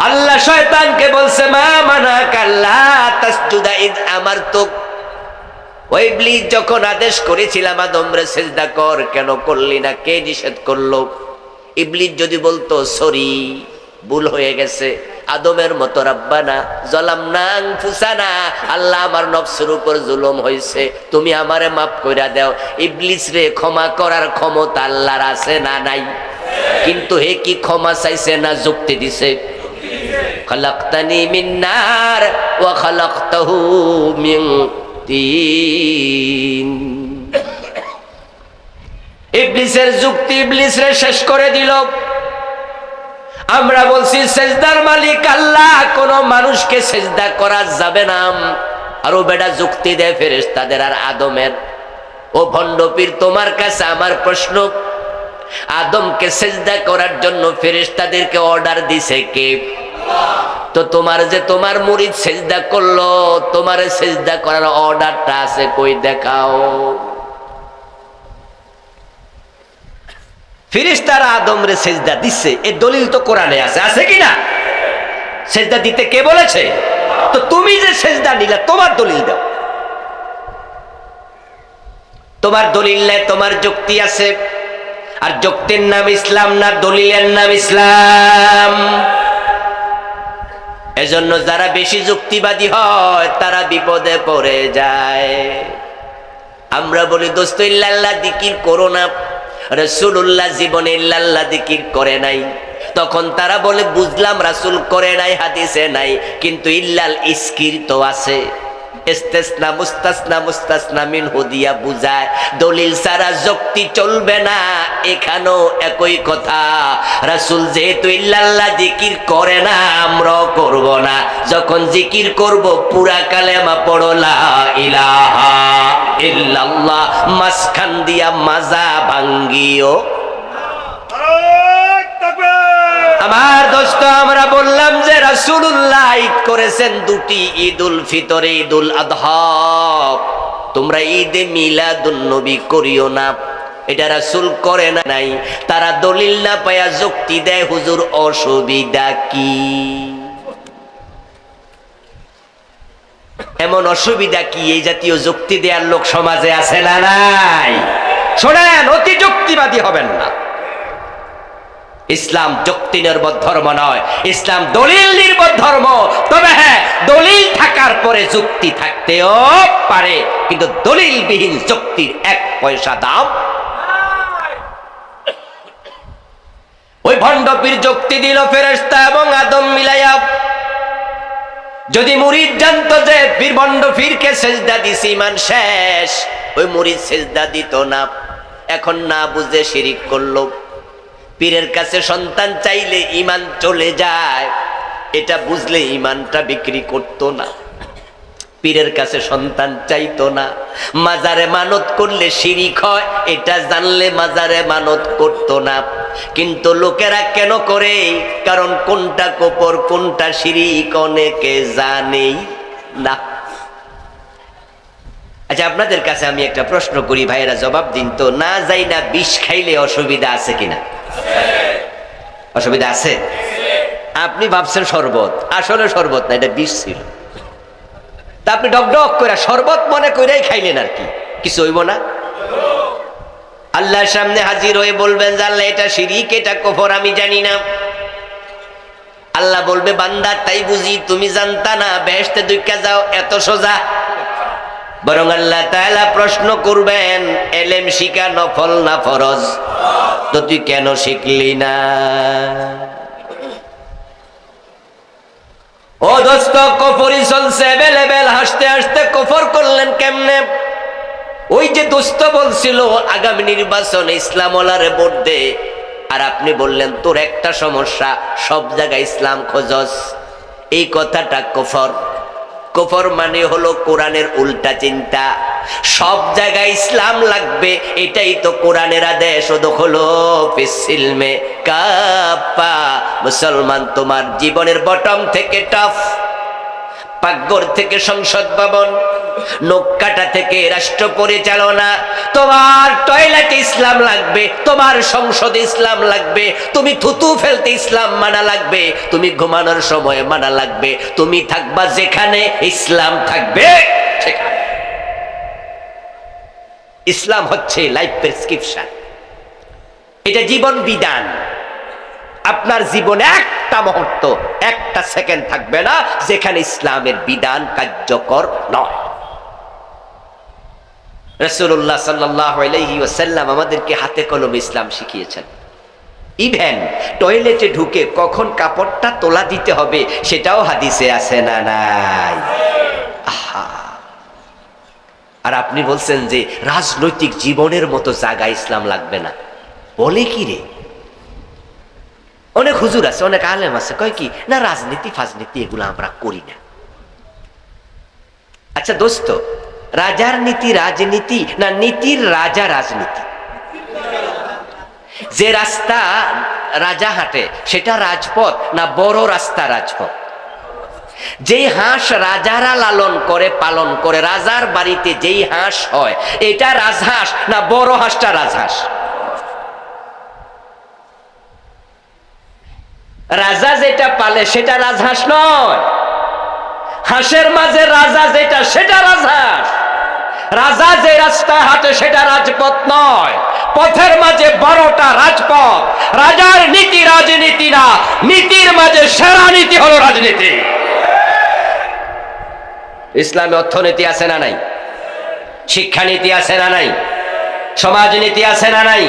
আল্লাহ শয়তানকে বলছে মা মানাকা আল্লা তাসজুদা ইয আমারতুক, ওই ইবলিস যখন আদেশ করেছিলাম আদমরে সিজদা কর, কেন করলি না? কে নিষেধ করলো? ইবলিস যদি বলতো সরি, ভুল হয়ে গেছে, আদমের মতো রাব্বানা যালামনা আনফুসানা, আল্লাহ আমার নফসের উপর জুলুম হয়েছে, তুমি আমারে মাফ কইরা দাও, ইবলিস রে ক্ষমা করার ক্ষমতা আল্লাহর আছে না নাই? কিন্তু হে কি ক্ষমা চাইছে না যুক্তি দিছে? খালাকতানি মিন নার ওয়া খালাকতাহু মিন তিন। ইবলিসের যুক্তি ইবলিসরে শেষ করে দিল। আমরা বলছি সেজদার মালিক আল্লাহ, কোন মানুষকে সেজদা করা যাবে না। আরো বেটা যুক্তি দেয় ফেরেশতাদের আর আদমের। ও ভণ্ডপীর, তোমার কাছে আমার প্রশ্ন, আদমকে সেজদা করার জন্য ফেরেশতাদেরকে অর্ডার দিছে কে? তো তোমার মুরিদ সেজদা করলো, তোমার সেজদা করার অর্ডারটা আছে কই দেখাও। ফেরেশতারা আদমরে সেজদা দিচ্ছে, এর দলিল তো কোরআনে আছে, আছে কিনা? সেজদা দিতে কে বলেছে? তো তুমি যে সেজদা নিলা, তোমার দলিল দাও। তোমার দলিল নাই, তোমার যুক্তি আছে, আর যুক্তির নাম ইসলাম না, দলিলের নাম ইসলাম। এজন্য যারা বেশি যুক্তিবাদী হয় তারা বিপদে পড়ে যায়। আমরা বলি দোস্ত ইল্লাল্লাহ জিকির করো না, রাসূলুল্লাহ জীবনে ইল্লাল্লাহ জিকির করে নাই। তখন তারা বলে বুঝলাম রাসূল করে নাই, হাদিসে নাই, কিন্তু ইল্লাল ইসকির তো আছে। ইস্তেসনা মুস্তাসনা মুস্তাসনা মিনহু দিয়া বুঝায়, দলিল ছাড়া যুক্তি চলবে না। এখানেও একই কথা, রাসূল যেহেতু ইল্লাল্লাহ জিকির করে না, আমরাও করব না। যখন জিকির করব পুরা কালেমা পড়ো লা ইলাহা ইল্লাল্লাহ, মাঝখান দিয়া মাজা ভাঙ্গিও। আমার দোস্ত, আমরা বললাম যে রাসূলুল্লাহ ঈদ করেছেন দুটি, ঈদুল ফিতর, ঈদুল আযহা। তোমরা ঈদে মিলাদুন নবী করিও না, এটা রাসূল করে নাই। তারা দলিল না পায়া যুক্তি দেয়, হুজুর অসুবিধা কি? এমন অসুবিধা কি? এই জাতীয় যুক্তি দেওয়ার লোক সমাজে আছে না নাই? শোনেন, অতি যুক্তিবাদী হবেন না। ইসলাম যুক্তি নির্ভর ধর্ম নয়, ইসলাম দলিল নির্ভর ধর্ম। তবে হ্যাঁ, দলিল থাকার পরে যুক্তি থাকতেও পারে, কিন্তু দলিলবিহীন যুক্তির এক পয়সা দাম। ওই ভণ্ডপীর যুক্তি দিল ফেরেশতা এবং আদম মিলাইয়া। যদি মুরিদ জানতো যে পীর ভণ্ড পীরকে সেজদা দিছি, ঈমান শেষ, ওই মুরিদ সেজদা দিত না। এখন না বুঝে শিরিক করলো। পীরের কাছে সন্তান চাইলে ঈমান চলে যায়, এটা বুঝলে ঈমানটা বিক্রি করতো না। পীরের কাছে সন্তান চাইতো না। মাজারে মানত করলে শিরিক হয়, এটা জানলে মাজারে মানত করতো না। কিন্তু লোকেরা কেন করে? কারণ কোনটা কবর কোনটা শিরিক অনেকে জানেই না। আচ্ছা, আপনাদের কাছে আমি একটা প্রশ্ন করি, ভাইয়েরা জবাব দিন তো। না যাই না বিষ খাইলে অসুবিধা আছে কিনা? অসুবিধা আছে? আপনি ভাবছেন শরবত, আসলে শরবত না, এটা বিষ ছিল। তা আপনি ডক ডক করে শরবত মনে করেই খাইলেন, আর কি কিছু হইব না? আল্লাহর সামনে হাজির হয়ে বলবেন যে আল্লাহ এটা শিরিক, এটা কুফর, আমি জানি না। আল্লাহ বলবে বান্দা তাই বুঝি তুমি জানতা না, বেহেশতে দুইকা যাও, এত সোজা? বরং আল্লাহ তাআলা প্রশ্ন করবেন, এলেম শিখা নফল না ফরজ? তো তুই কেন শিখলি না? ও দোস্ত, কুফরি চলছে এভেলেবেল, হাসতে হাসতে কুফর করলেন কেমনে? ওই যে দোস্ত বলছিল আগামী নির্বাচনে ইসলাম ওয়ালারে ভোট দে, আর আপনি বললেন তোর একটা সমস্যা, সব জায়গায় ইসলাম খোঁজস। এই কথাটা কুফর। কুফর মানে হলো কোরআনের উল্টা চিন্তা। সব জায়গায় ইসলাম লাগবে, এটাই তো কোরআনের আদেশ। ওদখুলু ফিস-সিলমে কাফা। মুসলমান, তোমার জীবনের বটম থেকে টপ, পাকঘর থেকে সংসদ ভবন, নৌকাটা থেকে রাষ্ট্র পরিচালনা, তোমার টয়লেটে ইসলাম লাগবে, তোমার সংসদে ইসলাম লাগবে, তুমি থুতু ফেলতে ইসলাম মানা লাগবে, তুমি ঘুমানোর সময় মানা লাগবে, তুমি থাকবা যেখানে ইসলাম থাকবে সেখানে। ইসলাম হচ্ছে লাইফ প্রেসক্রিপশন, এটা জীবন বিধান। আপনার জীবনে একটা মুহূর্ত, একটা সেকেন্ড থাকবে না যেখানে ইসলামের বিধান কার্যকর নয়। রাসূলুল্লাহ সাল্লাল্লাহু আলাইহি ওয়াসাল্লাম আমাদেরকে হাতে কলমে ইসলাম শিখিয়েছেন। ইভেন টয়লেটে ঢুকে কখন কাপড়টা তোলা দিতে হবে সেটাও হাদিসে আছে না নাই? আহা, আর আপনি বলছেন যে রাজনৈতিক জীবনের মতো জায়গা ইসলাম লাগবে না। বলে কি রে? অনেক হুজুর আছে, অনেক আলেম আছে, কয় কি না রাজনীতি ফাজনীতি এগুলো আমরা করি না। আচ্ছা দোস্ত, রাজার নীতি রাজনীতি না নীতির রাজা রাজনীতি? যে রাস্তা রাজা হাঁটে সেটা রাজপথ না বড় রাস্তা রাজপথ? যেই হাঁস রাজারা লালন করে পালন করে, রাজার বাড়িতে যেই হাঁস হয় এটা রাজহাঁস না বড় হাঁসটা রাজহাঁস? রাজা যেটা পালে সেটা রাজহাঁস নয়, হাঁসের মাঝে রাজা যেটা সেটা রাজহাঁস। রাজা যে রাস্তায় হাঁটে সেটা রাজপথ নয়, পথের মাঝে বড়টা রাজপথ। রাজার নীতি রাজনীতি না, নীতির মাঝে সেরা নীতি হলো রাজনীতি। ইসলামে অর্থনীতি আছে না নাই? শিক্ষানীতি আছে না নাই? সমাজনীতি আছে না নাই?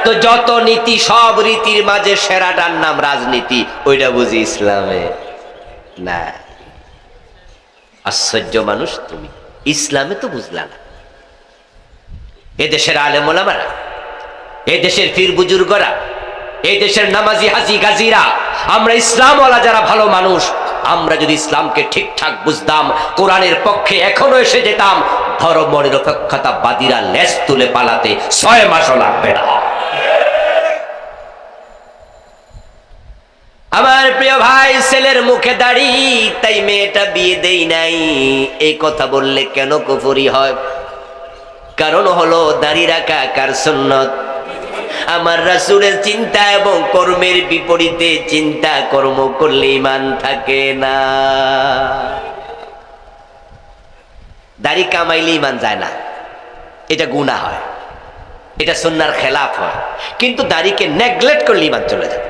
তো যত নীতি সব রীতির মাঝে সেরাটার নাম রাজনীতি, ওইটা বুঝি ইসলামে না। আশ্চর্য মানুষ তুমি, ইসলামে তো বুঝলা না। এদেশের আলেম ওলামারা, এদেশের পীর বুজুর্গরা, এদেশের নামাজি হাজি গাজীরা, আমরা ইসলামওয়ালা যারা ভালো মানুষ, আমরা যদি ইসলামকে ঠিকঠাক বুঝতাম, কোরআনের পক্ষে এখনো এসে যেতাম, ধর্ম নিরপেক্ষতাবাদীরা লেজ তুলে পালাতে 6 মাসও লাগবে না। আমার প্রিয় ভাই, ছেলের মুখে দাড়ি তাই মেয়েটা বিয়ে দেই নাই, এই কথা বললে কেন কুফরি হয়? কারণ হলো দাড়ি রাখা কার সুন্নত? আমার রাসূলের চিন্তা এবং কর্মের বিপরীতে চিন্তা কর্ম করলে ঈমান থাকে না। দাড়ি কামাইলে ঈমান যায় না, এটা গুনাহ হয়, এটা সুন্নাহর খেলাফ হয়। কিন্তু দাড়িকে নেগলেক্ট করলে ঈমান চলে যায়।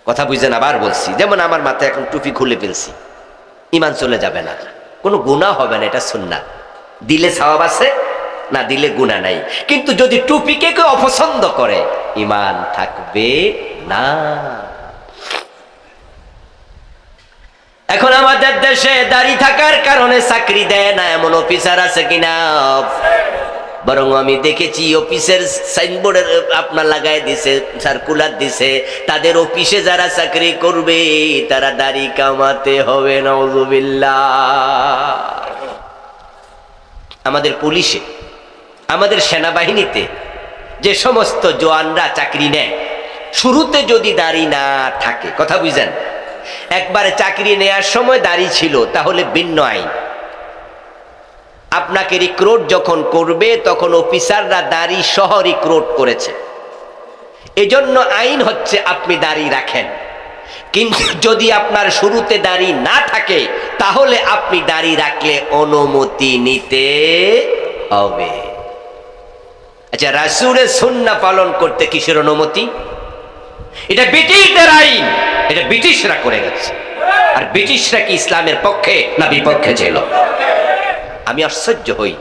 কথা বুঝেন? আবার বলছি, যেমন আমার মাথায় এখন টুপি খুলে ফেলছি, ঈমান চলে যাবে না, কোনো গুনাহ হবে না, এটা সুন্নাহ। দিলে সওয়াব আছে, না দিলে গুনাহ নাই। কিন্তু যদি টুপিকে কেউ অপছন্দ করে, ঈমান থাকবে না। এখন আমাদের দেশে দাড়ি থাকার কারণে চাকরি দেয় না এমন অফিসার আছে কিনা? বরং আমি দেখেছি অফিসের সাইনবোর্ডের আপনার লাগাই দিছে, সার্কুলার দিছে, তাদের অফিসে যারা চাকরি করবে তারা দাড়ি কামাতে হবে। নাউযুবিল্লাহ। আমাদের পুলিশে, আমাদের সেনাবাহিনীতে যে সমস্ত জওয়ানরা চাকরি নেয়, শুরুতে যদি দাড়ি না থাকে, কথা বুঝেন, একবার চাকরি নেয়ার সময় দাড়ি ছিল তাহলে ভিন্ন আইন। আপনাকে রিক্রুট যখন করবে তখন অফিসাররা দাড়ি সহ রিক্রুট করেছে, এজন্য আইন হচ্ছে আপনি দাড়ি রাখেন। কিন্তু যদি আপনার শুরুতে দাড়ি না থাকে তাহলে আপনি দাড়ি রাখলে অনুমতি নিতে হবে। আচ্ছা, রাসূলের সুন্নাহ পালন করতে কিসের অনুমতি? এটা ব্রিটিশদের আইন, এটা ব্রিটিশরা করে গেছে। আর ব্রিটিশরা কি ইসলামের পক্ষে না বিপক্ষে ছিল? আমি আশ্চর্য হই,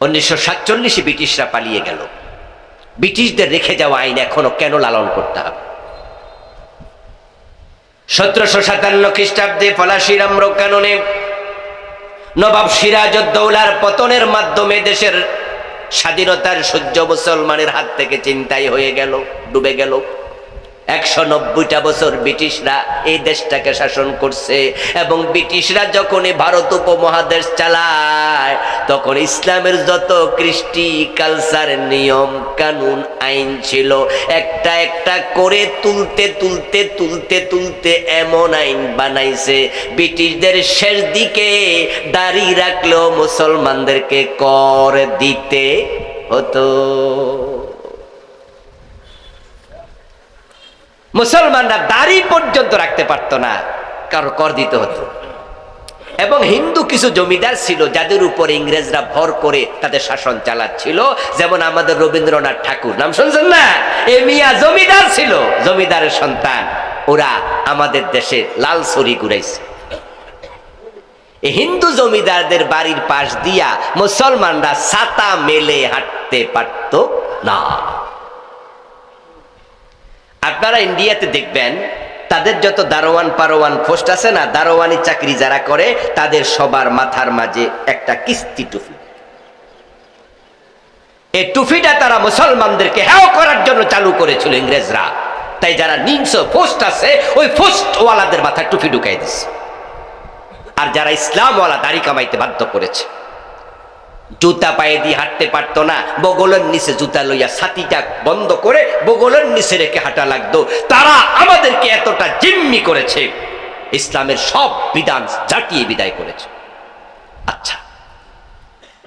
1947 ব্রিটিশরা পালিয়ে গেল, ব্রিটিশদের রেখে যাওয়া আইন এখনো কেন লালন করতে হবে? 1757 খ্রিস্টাব্দে ফরাসির আম্র কানুনে নবাব সিরাজউদ্দৌলার পতনের মাধ্যমে দেশের স্বাধীনতার সূর্য মুসলমানের হাত থেকে চিন্তাই হয়ে গেল, ডুবে গেল। 190টা বছর ব্রিটিশরা এই দেশটাকে শাসন করছে, এবং ব্রিটিশরা যখনই ভারত উপমহাদেশ চালায় তখন ইসলামের যত কৃষ্টি কালচার নিয়ম কানুন আইন ছিল একটা একটা করে তুলতে তুলতে তুলতে তুলতে এমন আইন বানাইছে ব্রিটিশদের শেষ দিকে দাড়ি রাখলেও মুসলমানদেরকে কর দিতে হতো। মুসলমানরা দাড়ি পর্যন্ত রাখতে পারতো না, কারো কর দিতে হতো। এবং হিন্দু কিছু জমিদার ছিল যাদের উপর ইংরেজরা ভর করে তাদের শাসন চালাচ্ছিল, যেমন আমাদের রবীন্দ্রনাথ ঠাকুর, নাম শুনছেন না? এ মিয়া জমিদার ছিল, জমিদারের সন্তান। ওরা আমাদের দেশে লাল ছড়ি ঘুরাইছে। হিন্দু জমিদারদের বাড়ির পাশ দিয়া মুসলমানরা ছাতা মেলে হাঁটতে পারত না। আপনারা ইন্ডিয়াতে দেখবেন তাদের যত দারোয়ান পারোয়ান পোস্ট আছে না, দারোয়ানি চাকরি যারা করে তাদের সবার মাথার মাঝে একটা কিস্তি টুপি। এই টুপিটা তারা মুসলমানদেরকে হেয় করার জন্য চালু করেছিল ইংরেজরা। তাই যারা নিম্স পোস্ট আছে ওই পোস্টওয়ালাদের মাথায় টুপি ঢুকাই দিচ্ছে, আর যারা ইসলামওয়ালা দাড়ি কামাইতে বাধ্য করেছে। জুতা পায়ে দিয়ে হাঁটতে পারতো না, বগলের নিচে জুতা লইয়া ছাতিটা বন্ধ করে বগলের নিচে রেখে হাঁটা লাগতো। তারা আমাদেরকে এতটা জিম্মি করেছে, ইসলামের সব বিধান জাটিয়ে বিদায় করেছে। আচ্ছা,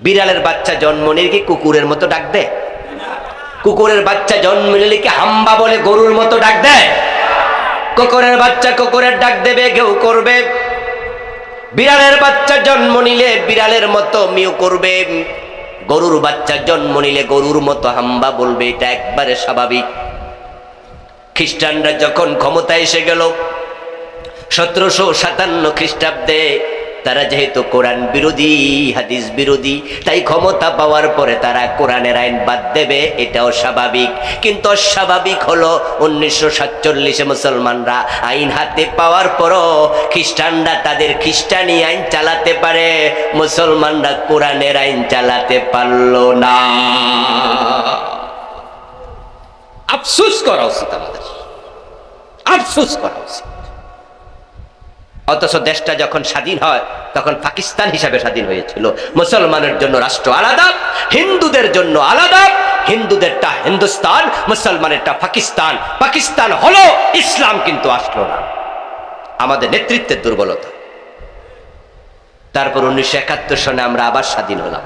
বিড়ালের বাচ্চা জন্ম নিলে কি কুকুরের মতো ডাক দেয়? কুকুরের বাচ্চা জন্ম নিলে কি হাম্বা বলে গরুর মতো ডাক দেয়? কুকুরের বাচ্চা কুকুরের ডাক দেবে, কেউ করবে। বিড়ালের বাচ্চা জন্ম নিলে বিড়ালের মতো মিউ করবে, গরুর বাচ্চা জন্ম নিলে গরুর মতো হাম্বা বলবে, এটা একবারে স্বাভাবিক। খ্রিস্টানরা যখন ক্ষমতায় এসে গেল 1757 খ্রিস্টাব্দে, তারা যেহেতু কোরআন বিরোধী হাদিস বিরোধী, তাই ক্ষমতা পাওয়ার পরে তারা কোরআনের আইন বাদ দেবে, এটাও স্বাভাবিক। কিন্তু অস্বাভাবিক হলো 1947 মুসলমানরা আইন হাতে পাওয়ার পরও খ্রিস্টানরা তাদের খ্রিস্টানি আইন চালাতে পারে, মুসলমানরা কোরআনের আইন চালাতে পারল না। আফসোস করা উচিত, আমাদের আফসোস করা উচিত। অথচ দেশটা যখন স্বাধীন হয় তখন পাকিস্তান হিসাবে স্বাধীন হয়েছিল। মুসলমানের জন্য রাষ্ট্র আলাদা, হিন্দুদের জন্য আলাদা। হিন্দুদেরটা হিন্দুস্তান, মুসলমানেরটা পাকিস্তান। পাকিস্তান হলো, ইসলাম কিন্তু আসলো না। আমাদের নেতৃত্বের দুর্বলতা। তারপর 1971 সনে আমরা আবার স্বাধীন হলাম।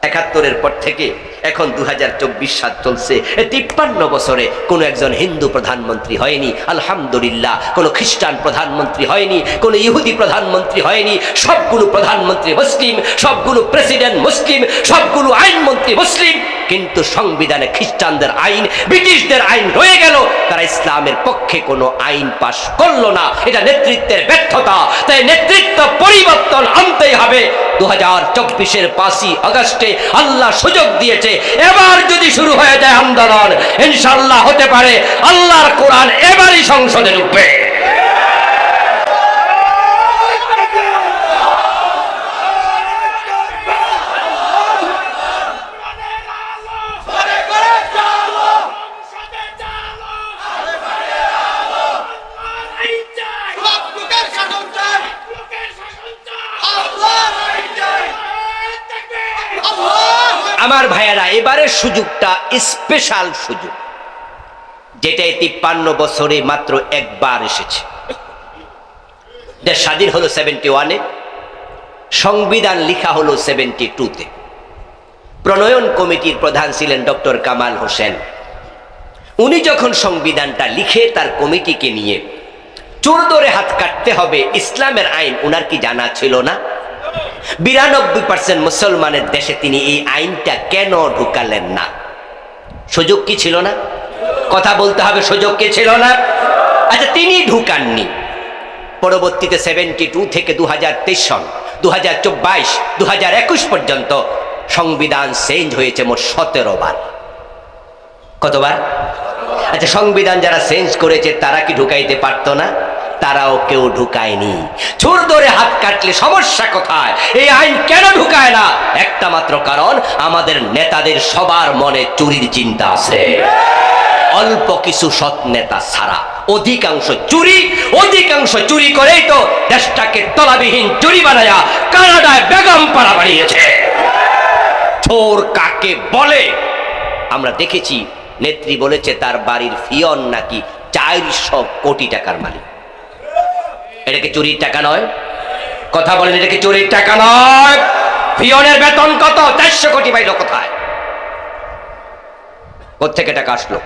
71-এর পর থেকে এখন 2024 সাল চলছে। 53 বছরে কোনো একজন হিন্দু প্রধানমন্ত্রী হয়নি, আলহামদুলিল্লাহ। কোনো খ্রিস্টান প্রধানমন্ত্রী হয়নি, কোনো ইহুদি প্রধানমন্ত্রী হয়নি। সবগুলো প্রধানমন্ত্রী মুসলিম, সবগুলো প্রেসিডেন্ট মুসলিম, সবগুলো আইনমন্ত্রী মুসলিম। কিন্তু সংবিধানে খ্রিস্টানদের আইন, ব্রিটিশদের আইন রয়ে গেল। তারা ইসলামের পক্ষে কোনো আইন পাশ করলো না। এটা নেতৃত্বের ব্যর্থতা। তাই নেতৃত্ব পরিবর্তন আনতেই হবে। 2024-এর 5ই আগস্টে আল্লাহ সুযোগ দিয়েছে। এবার যদি শুরু হয়ে যায় আন্দোলন, ইনশাআল্লাহ হতে পারে আল্লাহর কোরআন এবারই সংসদে ঢুকবে। আমার ভাইয়েরা, এবারের সুযোগটা স্পেশাল সুযোগ, যেটা 53 বছরে মাত্র একবার এসেছে। দেশ স্বাধীন হলো 71-এ, সংবিধান লিখা হলো 72-তে। প্রণয়ন কমিটির প্রধান ছিলেন ডক্টর কামাল হোসেন। উনি যখন সংবিধানটা লিখে তার কমিটিকে নিয়ে চোর ধরে হাত কাটতে হবে ইসলামের আইন উনার কি জানা ছিল না? 92% মুসলমানের দেশে তিনি এই আইনটা কেন ঢুকালেন না? সুযোগ কি ছিল না? কথা বলতে হবে, সুযোগ কি ছিল না? আচ্ছা, তিনি ঢুকাননি। পরবর্তীতে 72 থেকে 2023 সন, 2024, 2021 পর্যন্ত সংবিধান চেঞ্জ হয়েছে মোট 17 বার। কতবার? আচ্ছা, সংবিধান যারা চেঞ্জ করেছে তারা কি ঢুকাইতে পারতো না? তারাও কেউ ঢুকায়নি। চোর ধরে হাত কাটলে সমস্যা কোথায়? এই আইন কেন ঢুকায় না? একটা মাত্র কারণ, আমাদের নেতাদের সবার মনে চুরির চিন্তা আছে। অল্প কিছু সৎ নেতা ছাড়া অধিকাংশ চুরি করেই তো দেশটাকে তলাবিহীন চুরি বানায়া কানাডায় বেগম পাড়া বাড়িয়েছে। চোর কাকে বলে আমরা দেখেছি। নেত্রী বলেছে তার বাড়ির ফিয়ন নাকি 400 কোটি টাকার মালিক। এটা কি চুরির টাকা নয়? কথা বলেন, এটা কি চুরির টাকা নয়? ফিয়নের বেতন কত? 400 কোটি পাইল কোথায়? কোত্থেকে টাকা আসলো?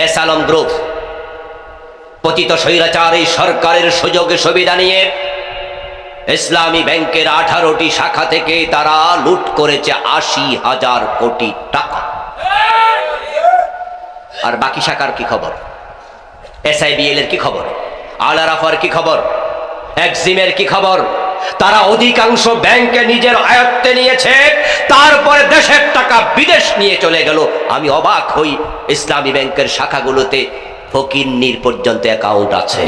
এস আলম গ্রুপ পতিত স্বৈরাচার এই সরকারের সুযোগ সুবিধা নিয়ে ইসলামী ব্যাংকের 18টি শাখা থেকে তারা লুট করেছে 80,000 কোটি টাকা। আর বাকি শাখার কি খবর? SIBL এর কি খবর? আল আরাফার কি খবর? এক্সিমের কি খবর? তারা অধিকাংশ ব্যাংকে নিজের আয়ত্তে নিয়েছে, তারপরে দেশের টাকা বিদেশ নিয়ে চলে গেল। আমি অবাক হই, ইসলামী ব্যাংকের শাখাগুলোতে ফকিন্নির পর্যন্ত অ্যাকাউন্ট আছে।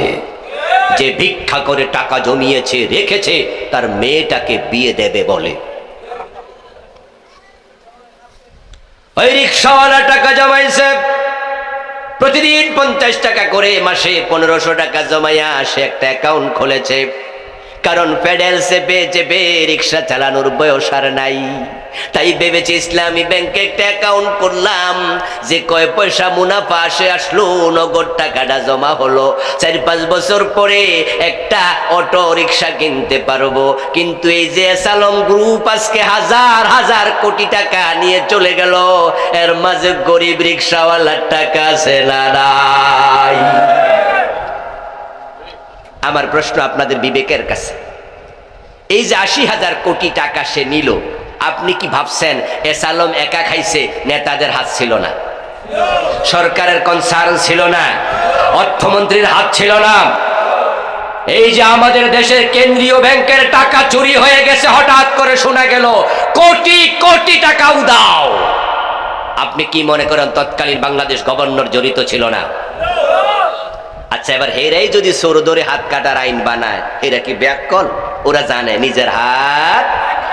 যে ভিক্ষা করে টাকা জমিয়েছে রেখেছে, তার মেয়েটাকে বিয়ে দেবে বলে। ওই রিক্সাওয়ালা টাকা জমাইছে, প্রতিদিন 50 টাকা করে, মাসে 1500 টাকা জমাইয়া সে একটা অ্যাকাউন্ট খুলেছে। কারণ প্যাডেল চেপে চেপে রিক্সা চালানোর বয়স আর নাই। তাই ভেবেছে ইসলামী ব্যাংকে একটা অ্যাকাউন্ট করলাম, যে কয় পয়সা মুনাফা আসে আসলো, নগদ টাকাটা জমা হলো, 4-5 বছর পরে একটা অটো রিক্সা কিনতে পারবো। কিন্তু এই যে সালম গ্রুপ আজকে হাজার হাজার কোটি টাকা নিয়ে চলে গেল, এর মাঝে গরিব রিক্সাওয়ালার টাকা আছে না নাই? আমার প্রশ্ন আপনাদের বিবেকের কাছে, এই যে 80,000 কোটি টাকা সে নিল, আপনি কি ভাবছেন এস আলম একা খাইছে? নেতাদের হাত ছিল না, সরকারের কনসার্ন ছিল না, অর্থমন্ত্রীর হাত ছিল না। এই যে আমাদের দেশের কেন্দ্রীয় ব্যাংকের টাকা চুরি হয়ে গেছে, হঠাৎ করে শোনা গেল কোটি কোটি টাকা উধাও। আপনি কি মনে করেন তৎকালীন বাংলাদেশ গভর্নর জড়িত ছিল না? আচ্ছা, এবার হেরাই যদি চোর ধরে হাত কাটার আইন বানায়, এরা কি ব্যাককল? ওরা জানে নিজের হাত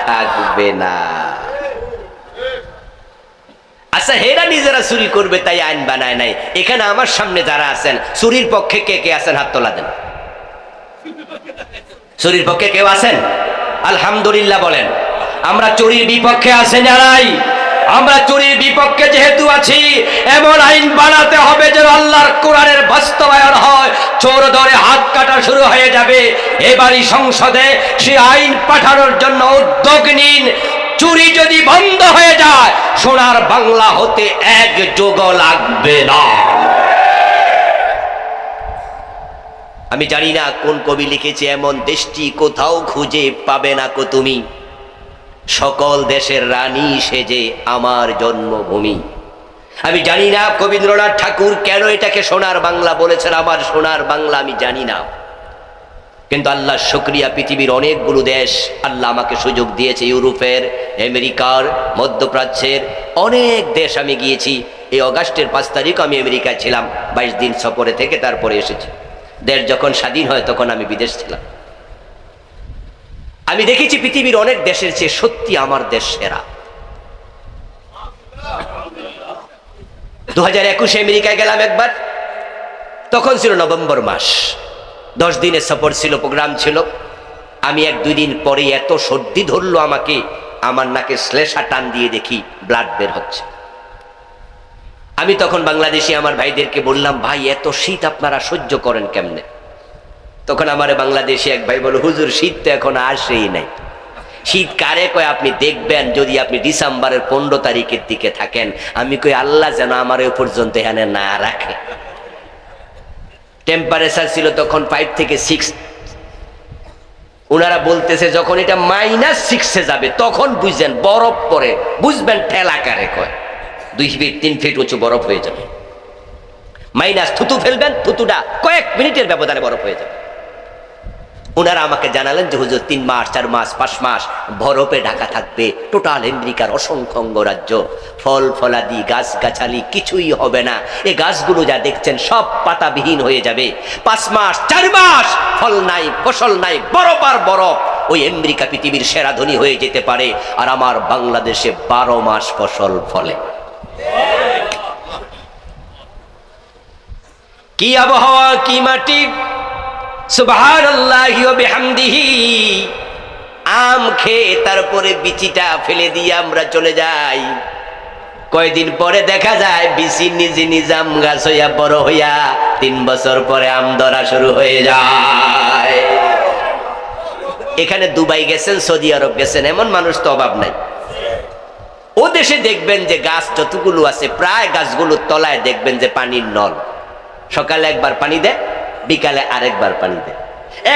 থাকবে না। আচ্ছা, হেরা নিজেরা চুরি করবে তাই আইন বানায় নাই। এখানে আমার সামনে যারা আছেন, চুরির পক্ষে কে কে আছেন? হাত তোলা দেন। চুরির পক্ষে কেউ আছেন? আলহামদুলিল্লাহ বলেন। আমরা চুরির বিপক্ষে আছেন যারাই, আমরা চুরির বিপক্ষে যেহেতু আছি, এমন আইন বানাতে হবে যেন আল্লাহর কোরআনের বাস্তবায়ন হয়। চোর ধরে হাত কাটা শুরু হয়ে যাবে, এবারই সংসদে সে আইন পাঠানোর জন্য উদ্যোগ নিন। চুরি যদি বন্ধ হয়ে যায়, সোনার বাংলা হতে এক যোগ লাগবে না। আমি জানি না কোন কবি লিখেছে, এমন দেশটি কোথাও খুঁজে পাবে না কো তুমি, সকল দেশের রানী সেজে আমার জন্মভূমি। আমি জানি না রবীন্দ্রনাথ ঠাকুর কেন এটাকে সোনার বাংলা বলেছেন, আমার সোনার বাংলা আমি জানি না। কিন্তু আল্লাহ শুকরিয়া, পৃথিবীর অনেকগুলো দেশ আল্লাহ আমাকে সুযোগ দিয়েছে, ইউরোপের, আমেরিকার, মধ্যপ্রাচ্যের অনেক দেশ আমি গিয়েছি। এই অগাস্টের 5 তারিখ আমি আমেরিকায় ছিলাম, 22 দিন সফরে থেকে তারপরে এসেছি। দেশ যখন স্বাধীন হয় তখন আমি বিদেশ ছিলাম। আমি দেখেছি পৃথিবীর অনেক দেশের চেয়ে সত্যি আমার দেশ সেরা। 2021 আমেরিকায় গেলাম একবার, তখন ছিল নভেম্বর মাস, 10 দিনের সফর ছিল, প্রোগ্রাম ছিল। আমি 1-2 দিন পরে এত সর্দি ধরলো আমাকে, আমার নাকে শ্লেষা টান দিয়ে দেখি ব্লাড বের হচ্ছে। আমি তখন বাংলাদেশি আমার ভাইদেরকে বললাম, ভাই এত শীত আপনারা সহ্য করেন কেমনে? তখন আমার বাংলাদেশি এক ভাই বলো, হুজুর শীত তো এখন আসেই নাই। শীত কারে কয় আপনি দেখবেন যদি আপনি ডিসেম্বরের 15 তারিখের দিকে থাকেন। আমি কই আল্লাহ যেন আমার এ পর্যন্ত এখানে না রাখে। টেম্পারেচার ছিল তখন 5 থেকে 6। ওনারা বলতেছে যখন এটা -6-এ যাবে তখন বুঝবেন বরফ পরে, বুঝবেন ঠেলা কারে কয়। 2 ফিট 3 ফিট উঁচু বরফ হয়ে যাবে। মাইনাস থুতু ফেলবেন, থুতুটা কয়েক মিনিটের ব্যবধানে বরফ হয়ে যাবে। ওনারা আমাকে জানালেন যে হুজুর 3 মাস 4 মাস 5 মাস বরফে ঢাকা থাকবে টোটাল আমেরিকার অসংখ্য অঙ্গরাজ্য। ফল ফলাদি গাছ গাছালি কিছুই হবে না, এই গাছগুলো যা দেখছেন সব পাতাবিহীন হয়ে যাবে। 5 মাস 4 মাস ফল নাই, ফসল নাই, বরফ আর বরফ। ওই আমেরিকা পৃথিবীর সেরা ধনী হয়ে যেতে পারে, আর আমার বাংলাদেশে 12 মাস ফসল ফলে। কি আবহাওয়া, কি মাটি, সুবহানাল্লাহি ওয়া বিহামদিহি। আম খেয়ে তারপরে বিচিটা ফেলে দিয়ে আমরা চলে যাই, কয়দিন পরে দেখা যায় বিচি নিজে নিজে আম গাছ হইয়া বড় হইয়া 3 বছর পরে আম ধরা শুরু হয়ে যায়। এখানে দুবাই গেছেন, সৌদি আরব গেছেন, এমন মানুষ তো অভাব নাই। ও দেশে দেখবেন যে গাছ যতগুলো আছে প্রায় গাছগুলোর তলায় দেখবেন যে পানির নল, সকালে একবার পানি দেয়, বিকালে আরেকবার পানি দেয়।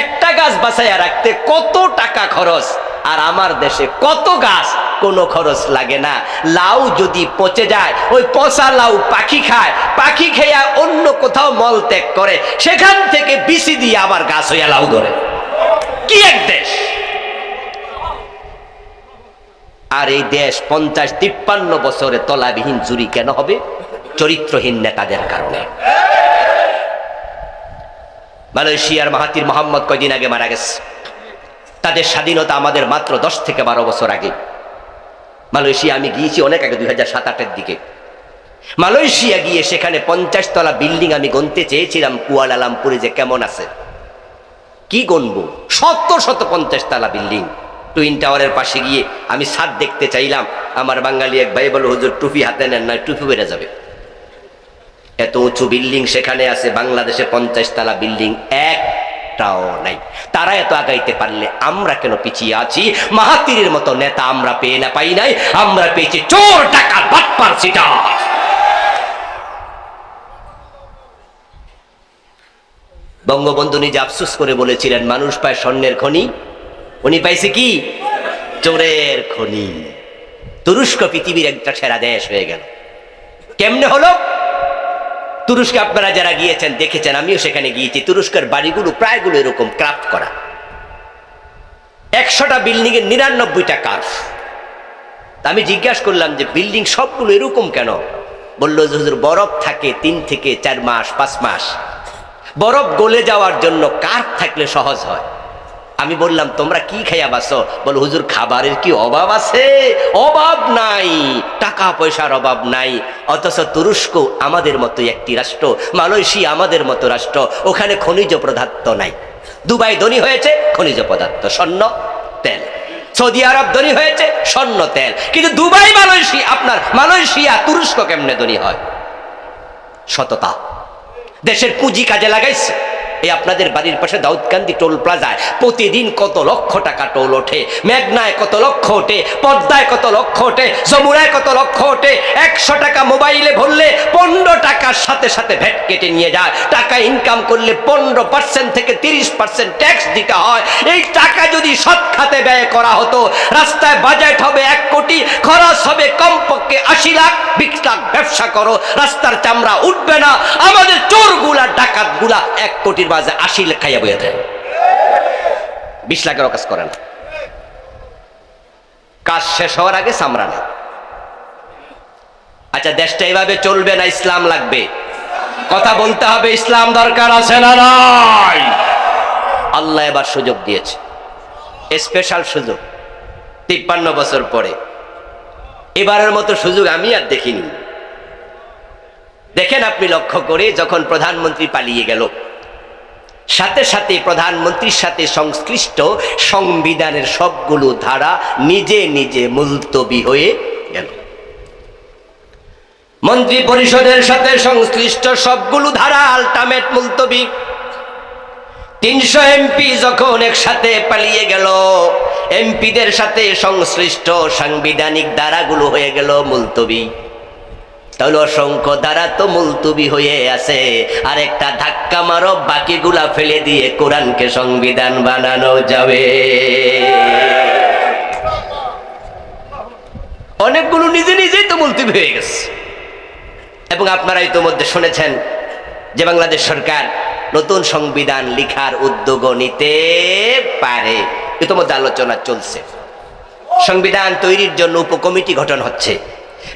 একটা গাছ বাঁচাইয়া রাখতে কত টাকা খরচ, আর আমার দেশে কত গাছ, কোনো খরচ লাগে না। লাউ যদি পচে যায়, ওই পচা লাউ পাখি খায়, পাখি খেয়া অন্য কোথাও মল ত্যাগ করে, সেখান থেকে বিচি দিয়ে আবার গাছ হইয়া লাউ ধরে। কি এক দেশ! আর এই দেশ 50-53 বছরে তলাবিহীন জুরি কেন হবে? চরিত্রহীন নেতাদের কারণে। মালয়েশিয়ার মাহাতির মোহাম্মদ কয়দিন আগে মারা গেছে। তাদের স্বাধীনতা আমাদের মাত্র 10 থেকে 12 বছর আগে। মালয়েশিয়া আমি গিয়েছি অনেক আগে, 2007-08 দিকে। মালয়েশিয়া গিয়ে সেখানে 50 তলা বিল্ডিং আমি গুনতে চেয়েছিলাম কুয়ালালামপুরে যে কেমন আছে, কি গুনবো, শত 50 তলা বিল্ডিং। টুইন টাওয়ারের পাশে গিয়ে আমি ছাদ দেখতে চাইলাম, আমার বাঙালি এক ভাই বলে, হুজুর টুপি হাতে নেন না, টুপি বেড়ে যাবে। এত উঁচু বিল্ডিং সেখানে আছে, বাংলাদেশে 50 তলা বিল্ডিং একটাও নাই। তারা এত আগাইতে পারলে আমরা কেন পিছিয়ে আছি? মাহাতিরের মতো নেতা আমরা পাই নাই, আমরা পেয়েছি চোর, ডাকাত, বাটপার, সিটার। বঙ্গবন্ধু নিজে আফসোস করে বলেছিলেন, মানুষ পায় স্বর্ণের খনি, উনি পাইছে কি? চোরের খনি। তুরস্ক পৃথিবীর একটা সেরা দেশ হয়ে গেল। কেমনে হলো? তুরস্কে আপনারা যারা গিয়েছেন দেখেছেন, আমিও সেখানে গিয়েছি। তুরস্কের বাড়িগুলো প্রায়গুলো এরকম ক্রাফট করা, 100টা বিল্ডিং এর 99টা কার্ভ। আমি জিজ্ঞাসা করলাম যে বিল্ডিং সবগুলো এরকম কেন? বললো যে হুজুর বরফ থাকে 3 থেকে 4 মাস 5 মাস, বরফ গলে যাওয়ার জন্য কার্ভ থাকলে সহজ হয়। আমি বললাম তোমরা কি খাইয়া বাসো? বল হুজুর খাবারের কি অভাব আছে? অভাব নাই, টাকা পয়সার অভাব নাই। অথচ তুরস্ক আমাদের মতো একটি রাষ্ট্র, মালয়েশিয়া আমাদের মতো রাষ্ট্র, ওখানে খনিজ পদার্থ নাই। দুবাই ধনী হয়েছে খনিজ পদার্থ, স্বর্ণ, তেল। সৌদি আরব ধনী হয়েছে স্বর্ণ, তেল। কিন্তু দুবাই, মালয়েশিয়া, তুরস্ক কেমনে ধনী হয়? সততা, দেশের পুঁজি কাজে লাগাইছে। এই আপনাদের বাড়ির পাশে দাউদকান্দি টোল প্লাজায় প্রতিদিন কত লক্ষ টাকা টোল ওঠে, মেঘনায় কত লক্ষ ওঠে, পদ্মায় কত লক্ষ ওঠে, যমুনায় কত লক্ষ ওঠে। 100 টাকা মোবাইলে ভরলে 15 টাকার সাথে সাথে ভ্যাট কেটে নিয়ে যায়। টাকা ইনকাম করলে 15% থেকে 30% ট্যাক্স দিতে হয়। এই টাকা যদি সৎ খাতে ব্যয় করা হতো, রাস্তায় বাজেট হবে 1 কোটি, খরচ হবে কমপক্ষে 80 লাখ। 20 লাখ ব্যবসা করো, রাস্তার চামড়া উঠবে না। আমাদের চোরগুলা, ডাকাতগুলা 1 কোটির মাঝে 80 লাখ খাইয়া বইয়া দেয়, 20 লাখের কাজ করে না। কাজ শেষ হওয়ার আগে চামড়া নেই। আচ্ছা, দেশটা এভাবে চলবে না, ইসলাম লাগবে। কথা বলতে হবে, ইসলাম দরকার আছে না নাই? আল্লাহ এবার সুযোগ দিয়েছে, স্পেশাল সুযোগ। 53 বছর পরে এবারের মতো সুযোগ আমি আর দেখিনি। দেখেন আপনি লক্ষ্য করে, যখন প্রধানমন্ত্রী পালিয়ে গেল, সাথে সাথে প্রধানমন্ত্রীর সাথে সংশ্লিষ্ট সংবিধানের সবগুলো ধারা নিজে নিজে মুলতবি হয়ে গেল। মন্ত্রী পরিষদের সাথে সংশ্লিষ্ট সবগুলো ধারা আলটিমেট মুলতবি। 300 এমপি যখন একসাথে পালিয়ে গেল, এমপিদের সাথে সংশ্লিষ্ট সাংবিধানিক ধারাগুলো হয়ে গেল মুলতবি। তাহলে অসংখ্য ধারা তো মুলতবি হয়ে আছে, আর একটা ধাক্কা মারো, বাকিগুলা ফেলে দিয়ে কোরআনকে সংবিধান বানানো যাবে। অনেকগুলো নিজে নিজেই তো মুলতবি হয়ে গেছে। এবং আপনারা ইতোমধ্যে শুনেছেন যে বাংলাদেশ সরকার নতুন সংবিধান লিখার উদ্যোগ নিতে পারে। ইতোমধ্যে আলোচনা চলছে, সংবিধান তৈরির জন্য উপকমিটি গঠন হচ্ছে।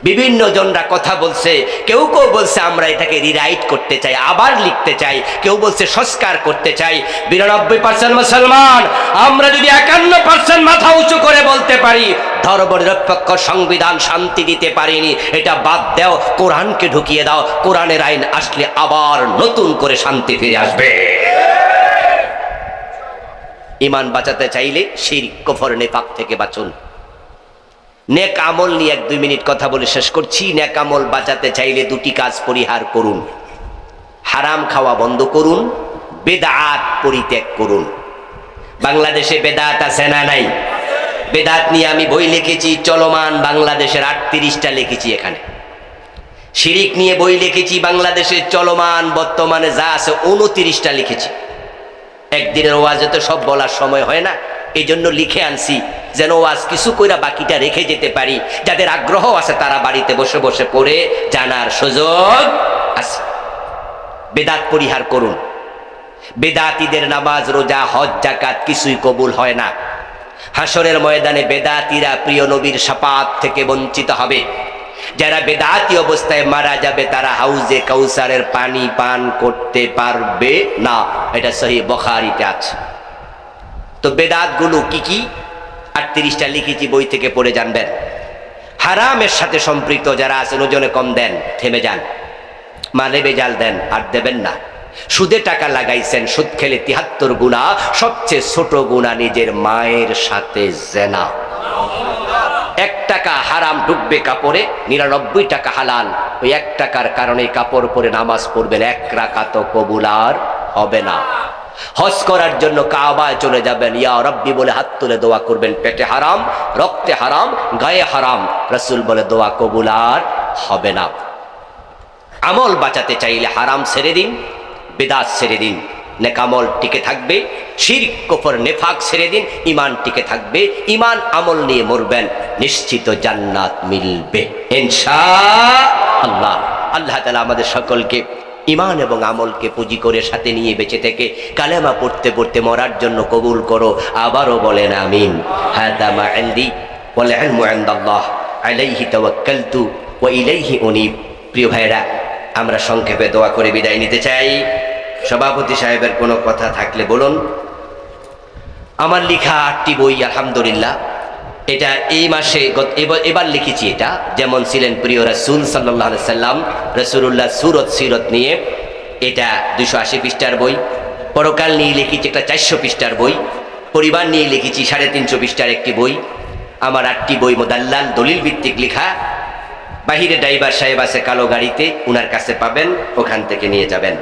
বিভিন্ন জনরা কথা বলছে, কেউ কেউ বলছে আমরা এটাকে রিরাইট করতে চাই, আবার লিখতে চাই, কেউ বলছে সংস্কার করতে চাই। 92% মুসলমান আমরা যদি 51% মাথা উঁচু করে বলতে পারি ধর্মনিরপেক্ষ সংবিধান শান্তি দিতে পারিনি, এটা বাদ দাও, কোরআনকে ঢুকিয়ে দাও, কোরআনের আইন আসলে আবার নতুন করে শান্তি ফিরে আসবে। ঈমান বাঁচাতে চাইলে শিরক, কুফর, নিফাক থেকে বাঁচুন। নেক আমল নিয়ে 1-2 মিনিট কথা বলে শেষ করছি। নেক আমল বাঁচাতে চাইলে 2টি কাজ পরিহার করুন। হারাম খাওয়া বন্ধ করুন, বেদাত পরিত্যাগ করুন। বাংলাদেশে বেদাত আছে না নাই? বেদাত নিয়ে আমি বই লিখেছি, চলমান বাংলাদেশের 38টা লিখেছি। এখানে শিরিক নিয়ে বই লিখেছি, বাংলাদেশে চলমান বর্তমানে যা আছে 29টা লিখেছি। একদিনের ওয়াজে তো সব বলার সময় হয় না, এই জন্য লিখে আনছি যেন ওয়াজ কিছু কইরা বাকিটা রেখে যেতে পারি। যাদের আগ্রহ আছে তারা বাড়িতে বসে বসে পড়ে জানার সুযোগ আছে। বেদাত পরিহার করুন। বেদাতীদের নামাজ, রোজা, হজ, যাকাত কিছুই কবুল হয় না। হাসরের ময়দানে বেদাতীরা প্রিয় নবীর শাফাত থেকে বঞ্চিত হবে। যারা বেদাতি অবস্থায় মারা যাবে তারা হাউজে কাউসারের পানি পান করতে পারবে না। এটা সহিহ বুখারীতে আছে। তো বেদাত গুলো কি কি 38টা লিখেছি, বই থেকে পড়ে জানবেন। হারামের সাথে সম্পৃক্ত যারা আছেন ওজনে কম দেন, থেমে যান। মালে বেজাল দেন আর দেবেন না। সুদে টাকা লাগাইছেন, সুদ খেলে 73 গুনাহ, সবচেয়ে ছোট গুনাহ নিজের মায়ের সাথে জেনা। 1 টাকা হারাম ঢুকবে কাপড়ে, 99 টাকা হালাল। ওই 1 টাকার কারণে কাপড় পরে নামাজ পড়বেন, 1 রাকাতও কবুল আর হবে না। হজ করার জন্য কাবায় চলে যাবেন, ইয়া রব্বি বলে হাত তুলে দোয়া করবেন, পেটে হারাম, রক্তে হারাম, গায়ে হারাম, রাসূল বলে দোয়া কবুল আর হবে না। আমল বাঁচাতে চাইলে হারাম ছেড়ে দিন, বেদাত ছেড়ে দিন, নেক আমল টিকে থাকবে। শিরক, কুফর, নিফাক ছেড়ে দিন, ঈমান টিকে থাকবে। ঈমান আমল নিয়ে মরবেন, নিশ্চিত জান্নাত মিলবে ইনশাআল্লাহ। আল্লাহ তাআলা আমাদের সকলকে ঈমান এবং আমলকে পুঁজি করে সাথে নিয়ে বেঁচে থেকে কালেমা পড়তে পড়তে মরার জন্য কবুল করো। আবারও বলেন আমিন। হাদা মা ইনদি ওয়াল ইলমু ইনদাল্লাহ আলাইহি তাওয়াক্কালতু ওয়া ইলাইহি উনীব। প্রিয় ভাইরা, আমরা সংক্ষেপে দোয়া করে বিদায় নিতে চাই। সভাপতি সাহেবের কোনো কথা থাকলে বলুন। আমার লেখা 8টি বই আলহামদুলিল্লাহ, এটা এই মাসে এবার লিখেছি। এটা যেমন ছিলেন প্রিয় রাসূল সাল্লাল্লাহু আলাইহি সাল্লাম, রাসূলুল্লাহ সুরত সিরত নিয়ে এটা 280 পৃষ্ঠার বই। পরকাল নিয়ে লিখেছি একটা 400 পৃষ্ঠার বই। পরিবার নিয়ে লিখেছি 350 পৃষ্ঠার একটি বই। আমার 8টি বই মোদাল্লাল দলিল ভিত্তিক লেখা। বাহিরে ড্রাইভার সাহেব আছে কালো গাড়িতে, উনার কাছে পাবেন, ওখান থেকে নিয়ে যাবেন।